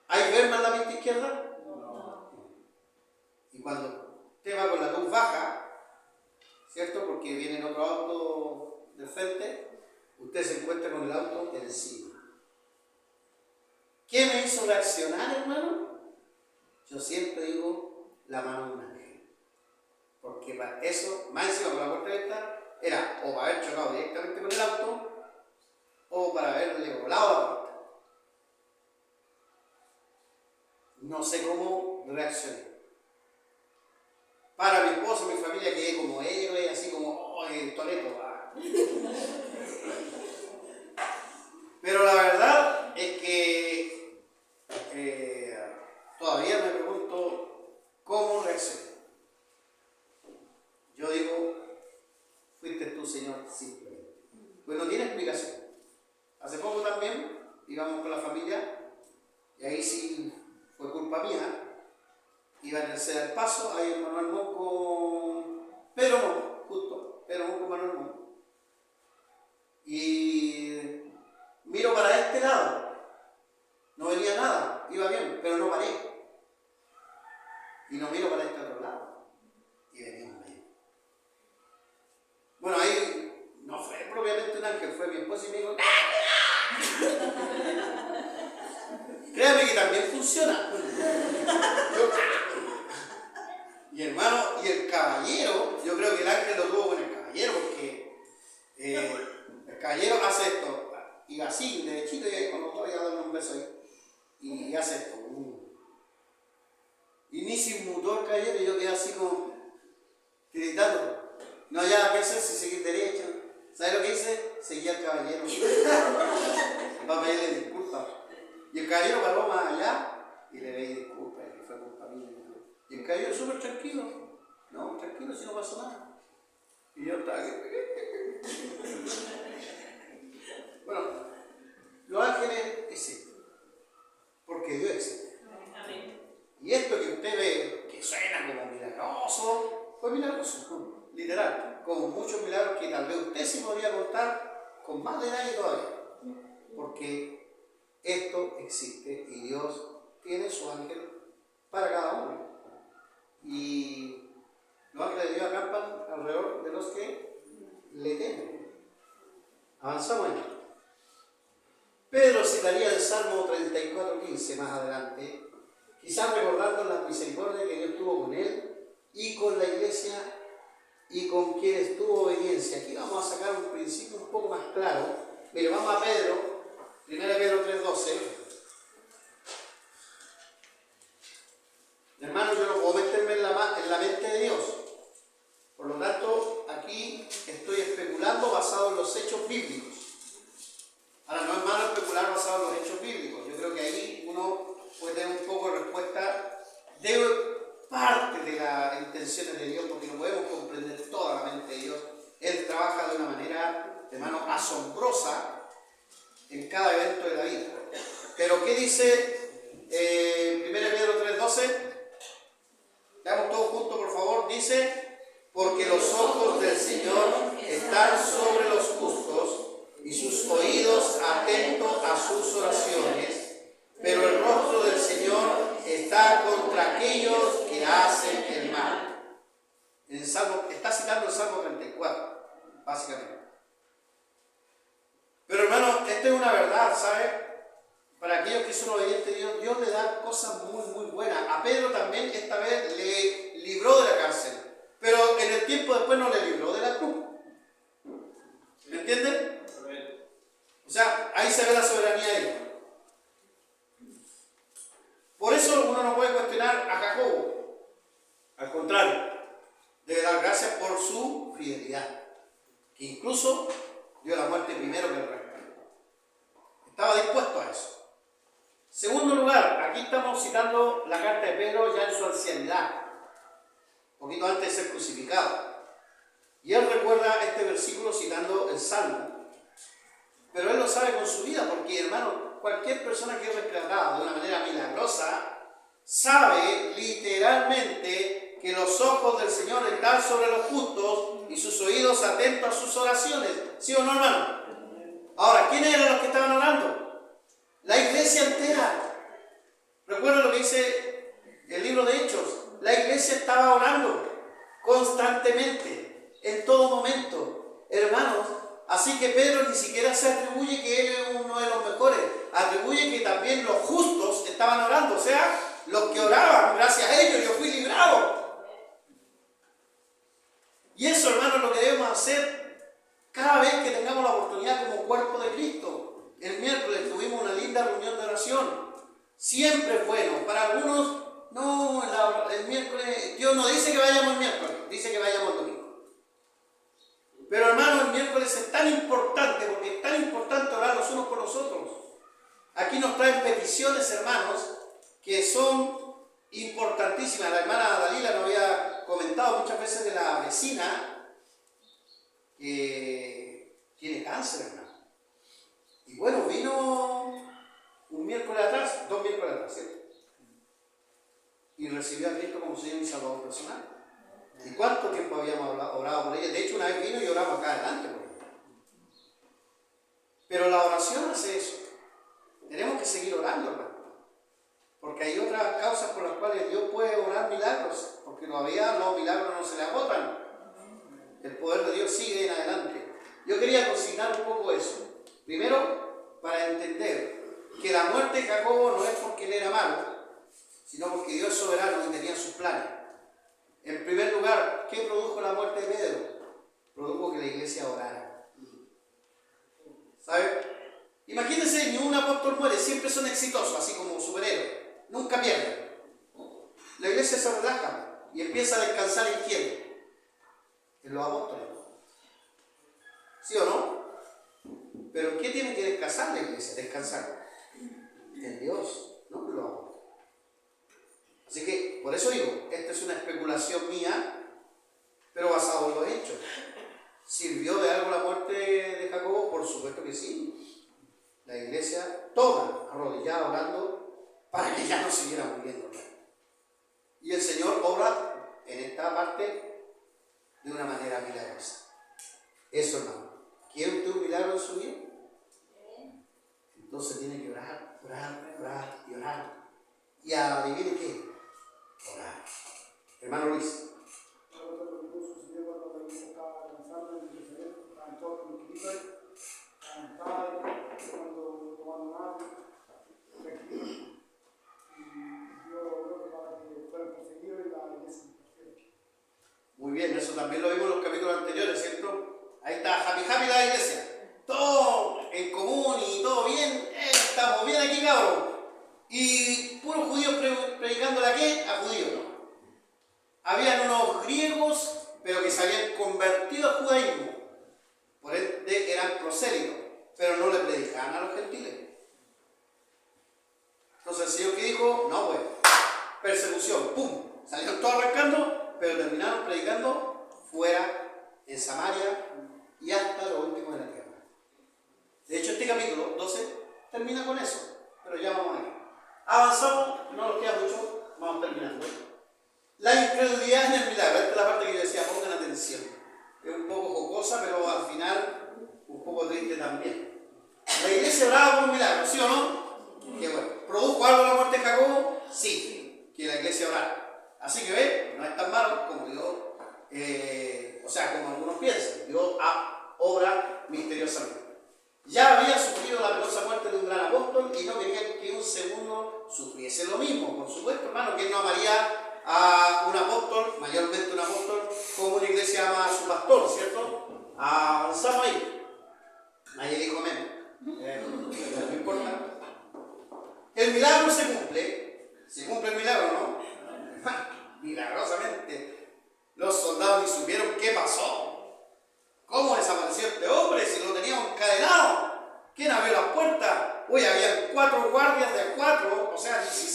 ¿Hay verma en la pista izquierda? No. Y cuando usted va con la luz baja, ¿cierto? Porque viene otro auto del frente, usted se encuentra con el auto encima. ¿Qué me hizo reaccionar, hermano? Yo siempre digo la mano de un ángel. Porque para eso, más encima con la puerta abierta, era o para haber chocado directamente con el auto o para haberle volado la puerta. No sé cómo reaccioné. Para mi esposa y mi familia quedé como héroe, así como, oh, el Toretto. Pero la verdad es que todavía me pregunto cómo reaccioné. Yo digo, fuiste tú, Señor, simplemente. Pues no tiene explicación. Hace poco también íbamos con la familia y ahí sí fue culpa mía. Iba en el tercer paso, ahí el Manuel Monco, Pedro Monco, justo, Pedro Monco, Manuel Monco. Y miro para este lado, no venía nada, iba bien, pero no paré. Y no miro para este otro lado, y venía un medio. Bueno, ahí no fue propiamente un ángel, fue mi esposa y me dijo, créame que también funciona. Y hermano, y el caballero, yo creo que el ángel lo tuvo con el caballero, porque el caballero hace esto, y así, derechito, y ahí con los dos, y a darle un beso ahí, y hace esto. Y ni se inmutó el caballero, y yo quedé así como, gritando, no había qué hacer si seguir derecho. ¿Sabes lo que hice? Seguí al caballero, para pedirle disculpas. Y el caballero paró más allá, y le pedí disculpas, que fue culpa mía. Y el caballero súper tranquilo. No, tranquilo, si no pasó nada. Y yo estaba aquí. Bueno, los ángeles existen. Porque Dios existe. Y esto que usted ve, que suena como milagroso, fue milagroso, literal. Como muchos milagros que tal vez usted sí podría contar con más detalle todavía. Porque esto existe y Dios tiene su ángel para cada uno. Y los ángeles de Dios acampan alrededor de los que le temen. Avanzamos ahí. Pedro citaría el Salmo 34:15 más adelante, quizás recordando la misericordia que Dios tuvo con él y con la iglesia y con quienes tuvo obediencia. Aquí vamos a sacar un principio un poco más claro. Mire, vamos a Pedro, 1 Pedro 3:12. Hermano, yo no puedo meterme en la mente de Dios. Por lo tanto, aquí estoy especulando basado en los hechos bíblicos. Ahora, no es malo especular basado en los hechos bíblicos. Yo creo que ahí uno puede tener un poco de respuesta de parte de las intenciones de Dios, porque no podemos comprender toda la mente de Dios. Él trabaja de una manera, hermano, asombrosa en cada evento de la vida. Pero, ¿qué dice 1 Pedro 3:12? Veamos todos juntos, por favor. Dice, porque los ojos del Señor están sobre los justos y sus oídos atentos a sus oraciones, pero el rostro del Señor está contra aquellos que hacen el mal. En el Salmo, está citando el Salmo 34, básicamente. Pero hermano, esto es una verdad, ¿sabe? Para aquellos que son obedientes a Dios, Dios le da cosas muy, muy buenas. A Pedro también esta vez le libró de la cárcel, pero en el tiempo después no le libró de la cruz. ¿Me entienden? O sea, ahí se ve la soberanía de Dios. Por eso uno no puede cuestionar a Jacobo. Al contrario, debe dar gracias por su fidelidad, que incluso dio la muerte primero que el resto. Estaba dispuesto a eso. Segundo lugar, aquí estamos citando la carta de Pedro ya en su ancianidad, un poquito antes de ser crucificado. Y él recuerda este versículo citando el Salmo, pero él lo sabe con su vida, porque, hermano, cualquier persona que es rescatada de una manera milagrosa sabe literalmente que los ojos del Señor están sobre los justos y sus oídos atentos a sus oraciones. ¿Sí o no, hermano? Ahora, ¿quiénes eran los que estaban orando? La iglesia entera. Recuerda lo que dice el libro de Hechos. La iglesia estaba orando constantemente, en todo momento, hermanos. Así que Pedro ni siquiera se atribuye que él es uno de los mejores, atribuye que también los justos estaban orando, o sea, los que oraban, gracias a ellos yo fui librado. Y eso, hermanos, es lo que debemos hacer cada vez que tengamos la oportunidad como cuerpo de Cristo. El miércoles tuvimos una linda reunión de oración, siempre es bueno. Para algunos, no, el miércoles, Dios no dice que vayamos el miércoles, dice que vayamos el domingo. Pero, hermanos, el miércoles es tan importante, porque es tan importante orar los unos por los otros. Aquí nos traen peticiones, hermanos, que son importantísimas. La hermana Dalila nos había comentado muchas veces de la vecina que tiene cáncer, hermano. Y bueno, vino un miércoles atrás, 2 miércoles atrás, ¿cierto? Y recibió a Cristo como Señor y Salvador personal. ¿Y cuánto tiempo habíamos orado por ella? De hecho, una vez vino y oramos acá adelante por ella. Pero la oración hace eso. Tenemos que seguir orando, hermano. Porque hay otras causas por las cuales Dios puede orar milagros. Porque todavía los milagros no se le agotan. El poder de Dios sigue en adelante. Yo quería consignar un poco eso. Primero, para entender que la muerte de Jacobo no es porque él era malo, sino porque Dios es soberano y tenía sus planes. En primer lugar, ¿qué produjo la muerte de Pedro? Produjo que la iglesia orara. ¿Sabe? Imagínense, ni un apóstol muere, siempre son exitosos, así como superhéroes. Nunca pierden. La iglesia se relaja y empieza a descansar en quién? En los apóstoles. ¿Sí o no? Pero ¿en qué tiene que descansar la iglesia? Descansar en Dios, no en los apóstoles. Así que, por eso digo, esta es una especulación mía, pero basado en los hechos. ¿Sirvió de algo la muerte de Jacobo? Por supuesto que sí. La iglesia toda arrodillada orando para que ya no siguiera muriendo. Y el Señor obra en esta parte de una manera milagrosa. Eso, hermano. ¿Quiere usted un milagro en su vida? Entonces tiene que orar, orar, orar y orar. ¿Y adivine qué? Orar. Hermano Luis. Muy bien, eso también lo vimos en los capítulos anteriores, ¿cierto? Ahí está, happy la iglesia. Todo en común y todo bien. Estamos bien aquí, cabrón. Y puros judíos predicándole a qué? A judíos, ¿no? Habían unos griegos, pero que se habían convertido al judaísmo. Por ende eran prosélitos, pero no le predicaban a los gentiles. Entonces el Señor que dijo, no, pues, persecución, ¡pum! Salieron todos arrancando, pero terminaron predicando fuera, en Samaria y hasta lo último de la tierra. De hecho, este capítulo 12 termina con eso, pero ya vamos aquí. Avanzamos, no nos queda mucho, vamos terminando. La incredulidad en el milagro, esta es la parte que yo decía, pongan atención. Es un poco jocosa, pero al final un poco triste también. La iglesia oraba por un milagro, ¿sí o no? Que bueno, ¿produjo algo la muerte de Jacobo? Sí, que la iglesia orara. Así que ve, no es tan malo como Dios, o sea, como algunos piensan. Dios obra misteriosamente. Ya había sufrido la penosa muerte de un gran apóstol y no quería que un segundo sufriese lo mismo. Por supuesto, hermano, que él no amaría a un apóstol, mayormente un apóstol, como una iglesia ama a su pastor, ¿cierto? Avanzamos ahí. Nadie dijo amén. No importa. El milagro se cumple,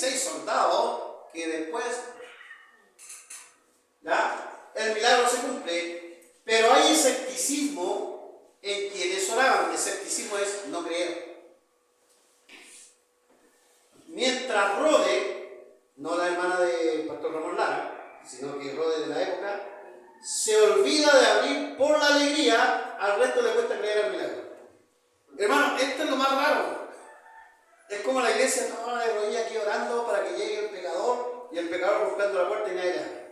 66 soldados que después, ¿ya?, el milagro se cumple, pero hay escepticismo en quienes oraban. Escepticismo es no creer. Mientras Rode, no la hermana de Pastor Ramón Lara, sino que Rode de la época, se olvida de abrir por la alegría, al resto le cuesta creer al milagro. Hermano, esto es lo más raro. Es como la iglesia toda de rodillas aquí orando para que llegue el pecador, y el pecador buscando la puerta y nadie le abre.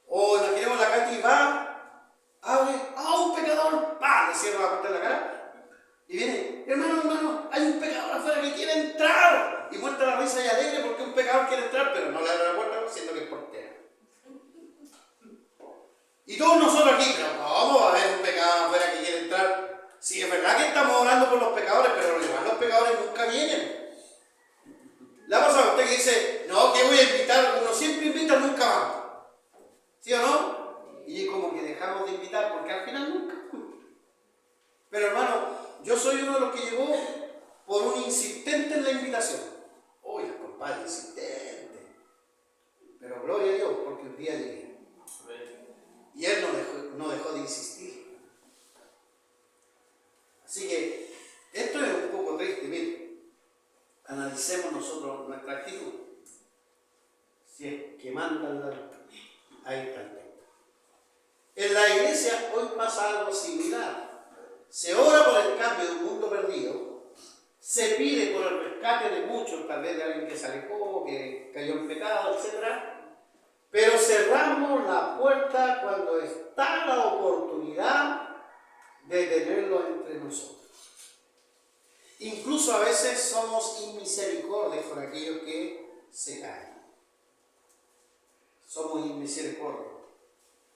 O imaginemos la Katy va, abre, un pecador, ¡pah!, le cierra la puerta en la cara. Y viene, hermano, hay un pecador afuera que quiere entrar. Y muestra la risa y alegre porque un pecador quiere entrar, pero no le abre la puerta siendo que es portera. Y todos nosotros aquí, pero ¿cómo va a haber un pecador afuera que quiere entrar? Sí, es verdad que estamos orando por los pecadores, pero igual los pecadores nunca vienen. ¿Le ha pasado a usted que dice, no, que voy a invitar? Uno siempre invita, nunca va. ¿Sí o no? Y como que dejamos de invitar porque al final nunca. Pero hermano, yo soy uno de los que llegó por un insistente en la invitación. Oye, compadre, insistente. Pero gloria a Dios, porque un día llegué. Y él no dejó de insistir. Así que esto es un poco triste. Mire, analicemos nosotros nuestra actitud. Si es que mandan ahí está el texto. En la iglesia hoy pasa algo similar. Se ora por el cambio de un mundo perdido, se pide por el rescate de muchos, tal vez de alguien que se alejó, que cayó en pecado, etc. Pero cerramos la puerta cuando está la oportunidad de tenerlo entre nosotros. Incluso a veces somos inmisericordios con aquellos que se caen. Somos inmisericordios.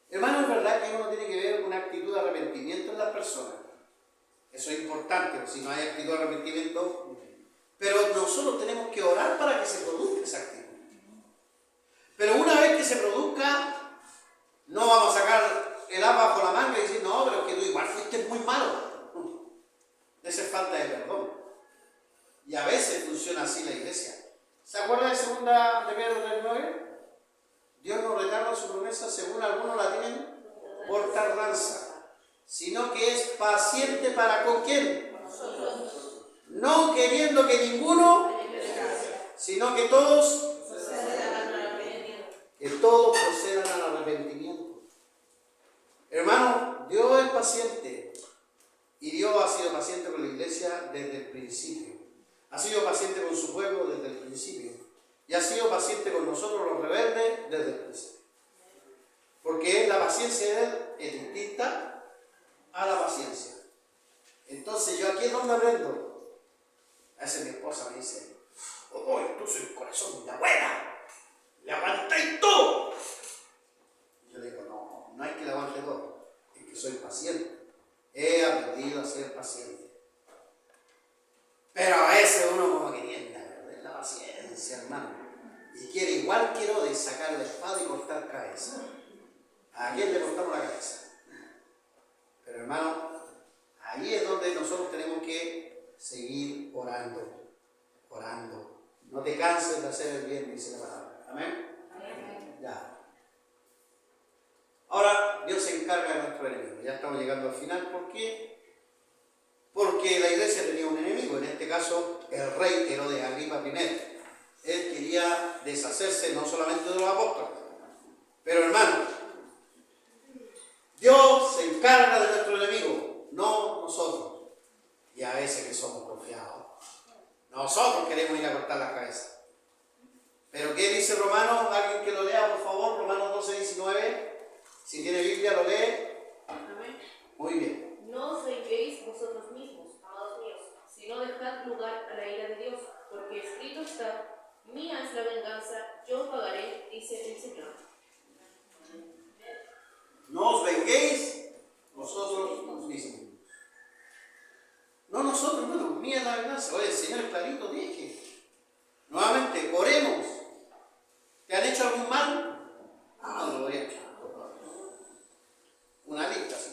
Hermano, es verdad que uno tiene que ver una actitud de arrepentimiento en las personas. Eso es importante, si no hay actitud de arrepentimiento. Pero nosotros tenemos que orar para que se produzca esa actitud. Pero una vez que se produzca, no vamos a sacar el as bajo la manga y decir, no, pero es que tú igual fuiste muy malo. Esa es falta de perdón. Y a veces funciona así la iglesia. ¿Se acuerda de 2 de Pedro 3:9? Dios no retarda su promesa, según algunos la tienen por tardanza, sino que es paciente para ¿con quién? No queriendo que ninguno, sino que todos procedan al arrepentimiento. Hermano, Dios es paciente y Dios ha sido paciente con la iglesia desde el principio. Ha sido paciente con su pueblo desde el principio y ha sido paciente con nosotros los rebeldes desde el principio. Porque la paciencia de Él es distinta a la paciencia. Entonces yo aquí es donde aprendo. A veces mi esposa me dice, oh, tú soy un corazón de abuela, le aguantáis todo. Y yo le digo, no es que le aguante todo, es que soy paciente. He aprendido a ser paciente. Pero a veces uno como que tiende a perder la paciencia, hermano. Y quiere, igual quiero de sacar la espada y cortar cabeza. ¿A quién le cortamos la cabeza? Pero hermano, ahí es donde nosotros tenemos que seguir orando. No te canses de hacer el bien, dice la palabra. ¿Amén? Amén. Ya. Ahora, Dios se encarga de nuestro enemigo. Ya estamos llegando al final. ¿Por qué? Porque la iglesia tenía un enemigo, en este caso el rey Herodes Agripa I. Él quería deshacerse no solamente de los apóstoles, pero hermano, Dios se encarga de nuestro enemigo, no nosotros. Y a veces que somos confiados, nosotros queremos ir a cortar las cabezas. Pero ¿qué dice Romanos? Alguien que lo lea, por favor, Romanos 12:19. Si tiene Biblia, lo lee. Amén. Muy bien. No os venguéis vosotros mismos, amados míos, sino dejad lugar a la ira de Dios, porque escrito está, mía es la venganza, yo pagaré, dice el Señor. No os venguéis vosotros mismos. No nosotros, hermano, mía es la venganza. Oye, el Señor es clarito, dije. Nuevamente, oremos. ¿Te han hecho algún mal? No lo voy a echar. Una lista así.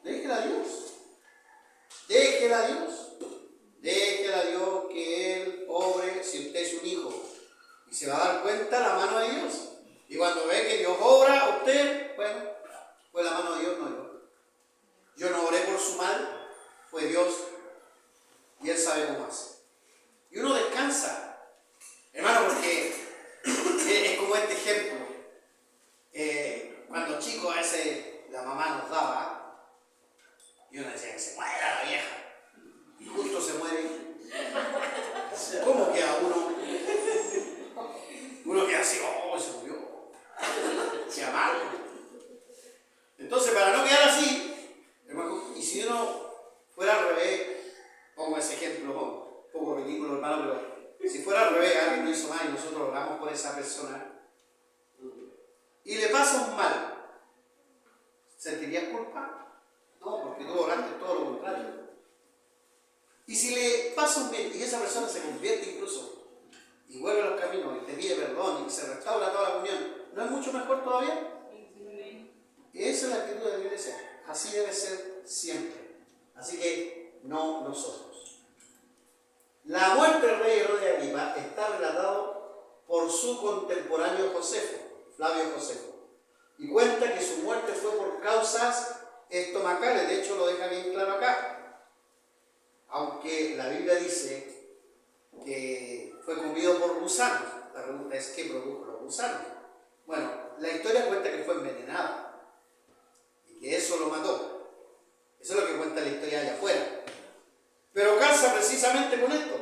Déjela a Dios. Déjela a Dios. Déjela a Dios que cuando ve que Dios obra, usted, bueno, fue la mano de Dios, no yo. Yo no oré por su mal, fue Dios y Él sabe cómo hace. Y uno descansa, hermano, porque es como este ejemplo. Cuando chicos a veces la mamá nos daba, y uno decía que se muera la vieja, y justo se muere. ¿Cómo queda uno? Uno queda así, oh, se murió. Se amarga. Entonces, para no quedar así, hermano, y si uno fuera al revés, pongo ese ejemplo, un poco ridículo, hermano, pero si fuera al revés, alguien lo hizo mal y nosotros oramos por esa persona, y le pasa un mal, ¿sentirías culpa? No, porque tú oraste todo lo contrario. Y si le pasa un bien y esa persona se convierte incluso y vuelve a los caminos y te pide perdón y se restaura toda la comunión, ¿no es mucho mejor todavía? Y esa es la actitud de la iglesia. Así debe ser siempre. Así que no nosotros. La muerte del rey Herodes de Agripa está relatado por su contemporáneo Josefo, Flavio Josefo, y cuenta que su muerte fue por causas estomacales. De hecho, lo deja bien claro acá. Aunque la Biblia dice que fue comido por gusanos. La pregunta es, ¿qué produjo los gusanos? Bueno, la historia cuenta que fue envenenado y que eso lo mató. Eso es lo que cuenta la historia allá afuera. Pero calza precisamente con esto.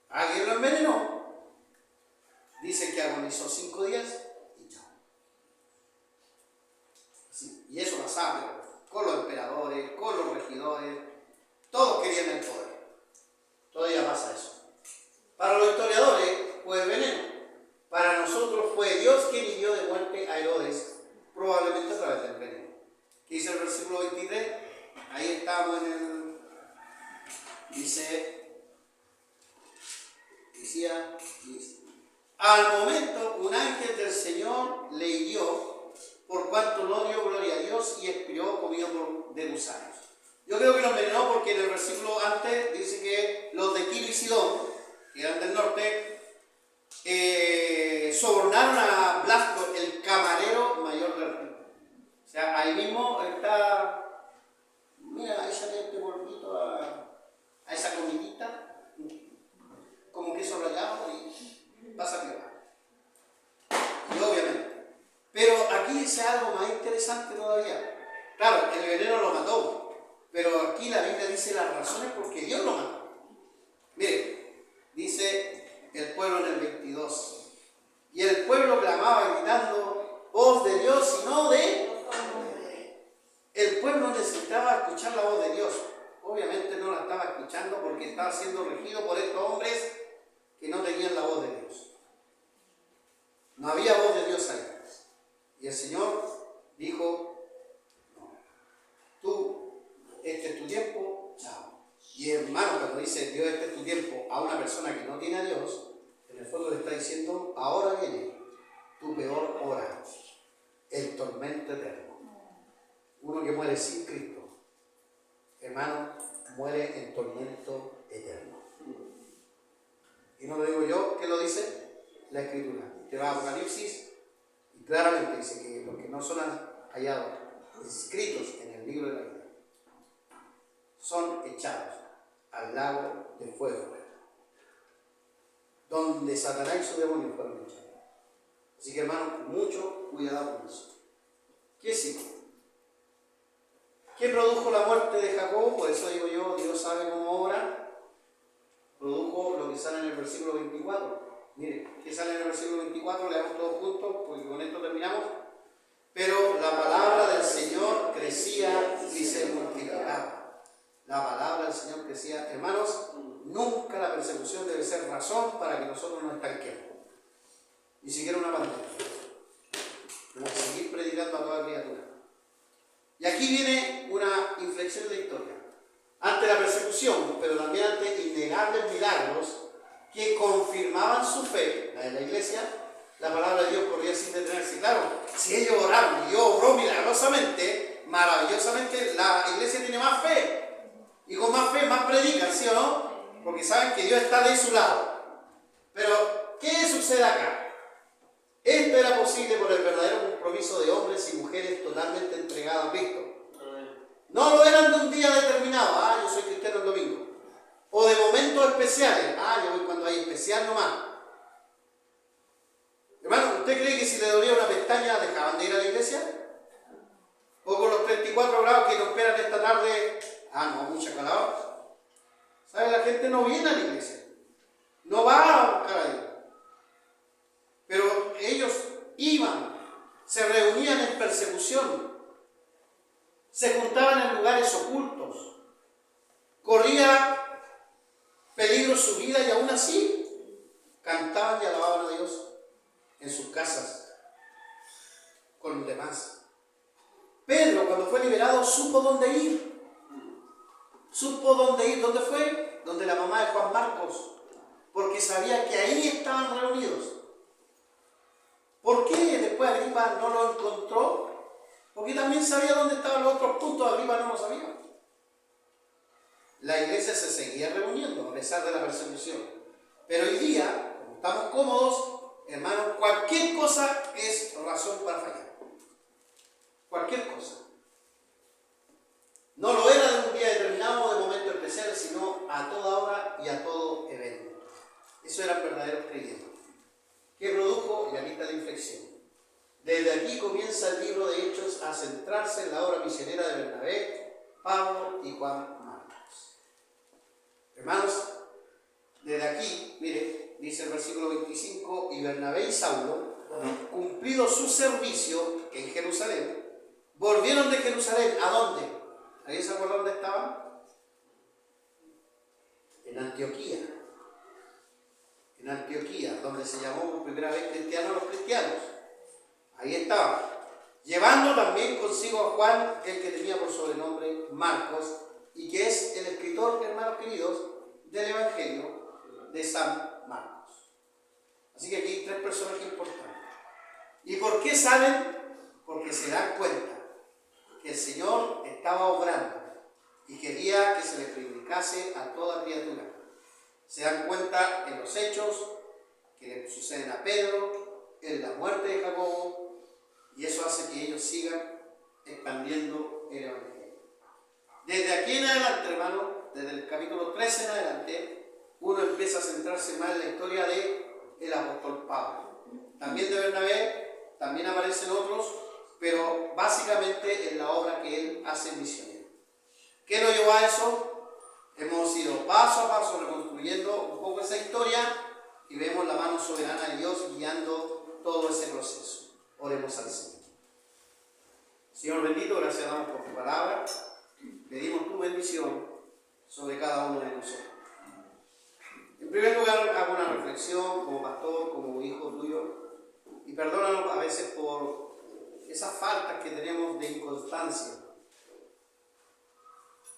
Alguien lo envenenó. Dice que agonizó 5 días y chao. Sí, y eso pasaba con los emperadores, con los regidores. Todos querían el poder. Todavía pasa eso. Para los historiadores fue el veneno. Para nosotros fue Dios quien hirió de muerte a Herodes, probablemente a través del veneno. ¿Qué dice el versículo 23? Ahí estamos en el... Dice, al momento un ángel del Señor le hirió, por cuanto no dio gloria a Dios y expiró comido de gusanos. Yo creo que lo envenenó porque en el versículo antes dice que los de Tiro y Sidón, que eran del norte, sobornaron a Blasco, el camarero mayor del rey. O sea, ahí mismo está, mira, échale este polvito a esa comidita, como queso rallado y pasa piola. Y obviamente. Pero aquí dice algo más interesante todavía. Claro, el veneno lo mató. Pero aquí la Biblia dice las razones por qué Dios lo mató. Mire, dice el pueblo en el 22. Y el pueblo clamaba gritando, voz de Dios y no de... El pueblo necesitaba escuchar la voz de Dios. Obviamente no la estaba escuchando porque estaba siendo regido por estos hombres que no tenían la voz de Dios. No había voz de Dios ahí. Y el Señor dijo, no, tú, este es tu tiempo, chao. Y hermano, cuando dice Dios, este es tu tiempo, a una persona que no tiene a Dios, en el fondo le está diciendo, ahora viene tu peor hora, el tormento eterno. Uno que muere sin Cristo, hermano, muere en tormento eterno. Y no lo digo yo, ¿qué lo dice? La Escritura. Te va a Apocalipsis y claramente dice que los que no son hallados escritos en el libro de la vida son echados al lago de fuego, donde Satanás y su demonio fueron echados. Así que hermano, mucho cuidado con eso. ¿Qué sigue? ¿Qué produjo la muerte de Jacob? Por eso digo yo, Dios sabe cómo obra. Produjo lo que sale en el versículo 24. Miren, ¿qué sale en el versículo 24? Leamos todos juntos, porque con esto terminamos. Pero la palabra del Señor crecía y se multiplicaba. La palabra del Señor crecía. Hermanos, nunca la persecución debe ser razón para que nosotros nos estanquemos. Ni siquiera una pandemia. Tenemos que seguir predicando a toda criatura. Y aquí viene una inflexión de la historia. Ante la persecución, pero también ante innegables milagros que confirmaban su fe, la de la iglesia, la palabra de Dios corría sin detenerse. Claro, si ellos oraron y Dios obró milagrosamente, maravillosamente, la iglesia tiene más fe. Y con más fe, más predican, ¿sí o no? Porque saben que Dios está de su lado. Pero, ¿qué sucede acá? Esto era posible por el verdadero compromiso de hombres y mujeres totalmente entregados a Cristo. No lo eran de un día determinado, yo soy cristiano el domingo. O de momentos especiales, yo voy cuando hay especial nomás. Hermano, ¿usted cree que si le dolía una pestaña dejaban de ir a la iglesia? O con los 34 grados que nos esperan esta tarde, no, mucha calor. ¿Sabe? La gente no viene a la iglesia. No va a buscar a Dios. Pero ellos iban, se reunían en persecución, se juntaban en lugares ocultos, corría peligro su vida y aún así cantaban y alababan a Dios en sus casas con los demás. Pedro, cuando fue liberado, supo dónde ir. Supo dónde ir. ¿Dónde fue? Donde la mamá de Juan Marcos, porque sabía que ahí estaban reunidos. ¿Por qué después Agripa no lo encontró? Porque también sabía dónde estaban los otros puntos, Agripa no lo sabía. La iglesia se seguía reuniendo a pesar de la persecución. Pero hoy día, como estamos cómodos, hermanos, cualquier cosa es razón para fallar. Cualquier cosa. No lo era de un día determinado o de momentos especiales, sino a toda hora y a todo evento. Eso eran verdaderos creyentes. ¿Qué produjo? La lista de inflexión. Desde aquí comienza el libro de Hechos a centrarse en la obra misionera de Bernabé, Pablo y Juan Marcos. Hermanos, desde aquí, mire, dice el versículo 25, y Bernabé y Saulo, cumplido su servicio en Jerusalén, volvieron de Jerusalén. ¿A dónde? ¿Alguien se acuerda dónde estaban? En Antioquía. En Antioquía, donde se llamó por primera vez cristianos a los cristianos. Ahí estaban. Llevando también consigo a Juan, el que tenía por sobrenombre Marcos, y que es el escritor, hermanos queridos, del Evangelio de San Marcos. Así que aquí hay tres personajes importantes. ¿Y por qué salen? Porque se dan cuenta que el Señor estaba obrando y quería que se le predicase a toda criatura. Se dan cuenta en los hechos que le suceden a Pedro, en la muerte de Jacobo, y eso hace que ellos sigan expandiendo el Evangelio. Desde aquí en adelante, hermano, desde el capítulo 13 en adelante, uno empieza a centrarse más en la historia del apóstol Pablo. También de Bernabé, también aparecen otros, pero básicamente en la obra que él hace misionero. ¿Qué lo llevó a eso? Hemos ido paso a paso reconstruyendo un poco esa historia y vemos la mano soberana de Dios guiando todo ese proceso. Oremos al Señor. Señor bendito, gracias damos por tu palabra. Pedimos tu bendición sobre cada uno de nosotros. En primer lugar, hago una reflexión como pastor, como hijo tuyo, y perdónanos a veces por esas faltas que tenemos de inconstancia.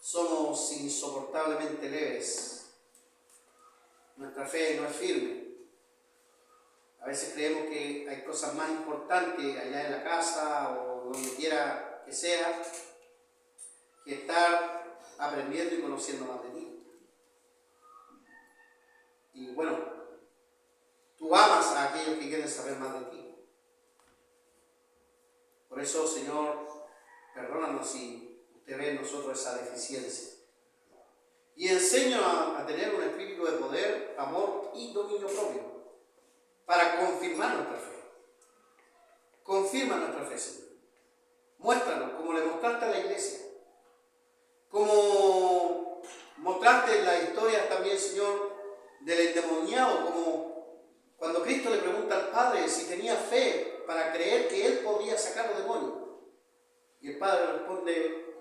Somos insoportablemente leves. Nuestra fe no es firme. A veces creemos que hay cosas más importantes allá en la casa o donde quiera que sea, que estar aprendiendo y conociendo más de ti. Y bueno, tú amas a aquellos que quieren saber más de ti. Por eso, Señor, perdónanos si usted ve en nosotros esa deficiencia. Y enséñanos a tener un espíritu de poder, amor y dominio propio para confirmar nuestra fe. Confirma nuestra fe, Señor. Muéstranos como le mostraste a la iglesia. Como mostraste en las historias también, Señor, del endemoniado, como cuando Cristo le pregunta al Padre si tenía fe para creer que Él podía sacar los demonios. Y el Padre responde: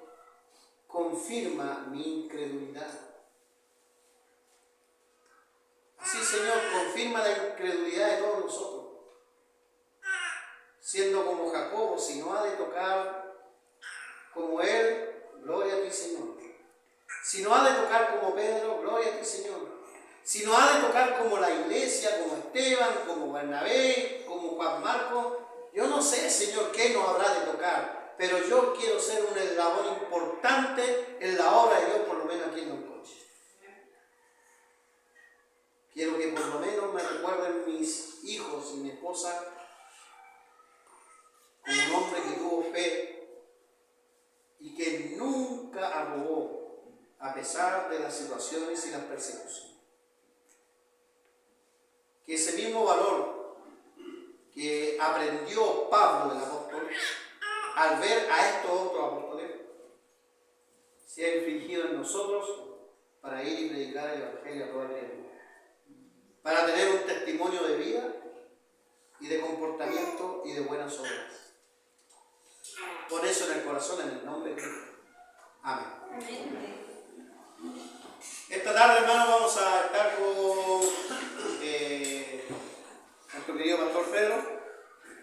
confirma mi incredulidad. Así, Señor, confirma la incredulidad de todos nosotros. Siendo como Jacobo, si no ha de tocar como él, gloria a ti, Señor. Si no ha de tocar como Pedro, gloria a ti, Señor. Si no ha de tocar como la iglesia, como Esteban, como Bernabé, como Juan Marcos, yo no sé, Señor, qué nos habrá de tocar, pero yo quiero ser un eslabón importante en la obra de Dios, por lo menos aquí en Don Coche. Quiero que por lo menos me recuerden mis hijos y mi esposa de las situaciones y las persecuciones. Que ese mismo valor que aprendió Pablo el apóstol al ver a estos otros apóstoles sea infligido en nosotros para ir y predicar el Evangelio a toda criatura, para tener un testimonio de vida y de comportamiento y de buenas obras. Pon eso en el corazón en el nombre de Cristo. Amén. Esta tarde, hermanos, vamos a estar con nuestro querido pastor Pedro.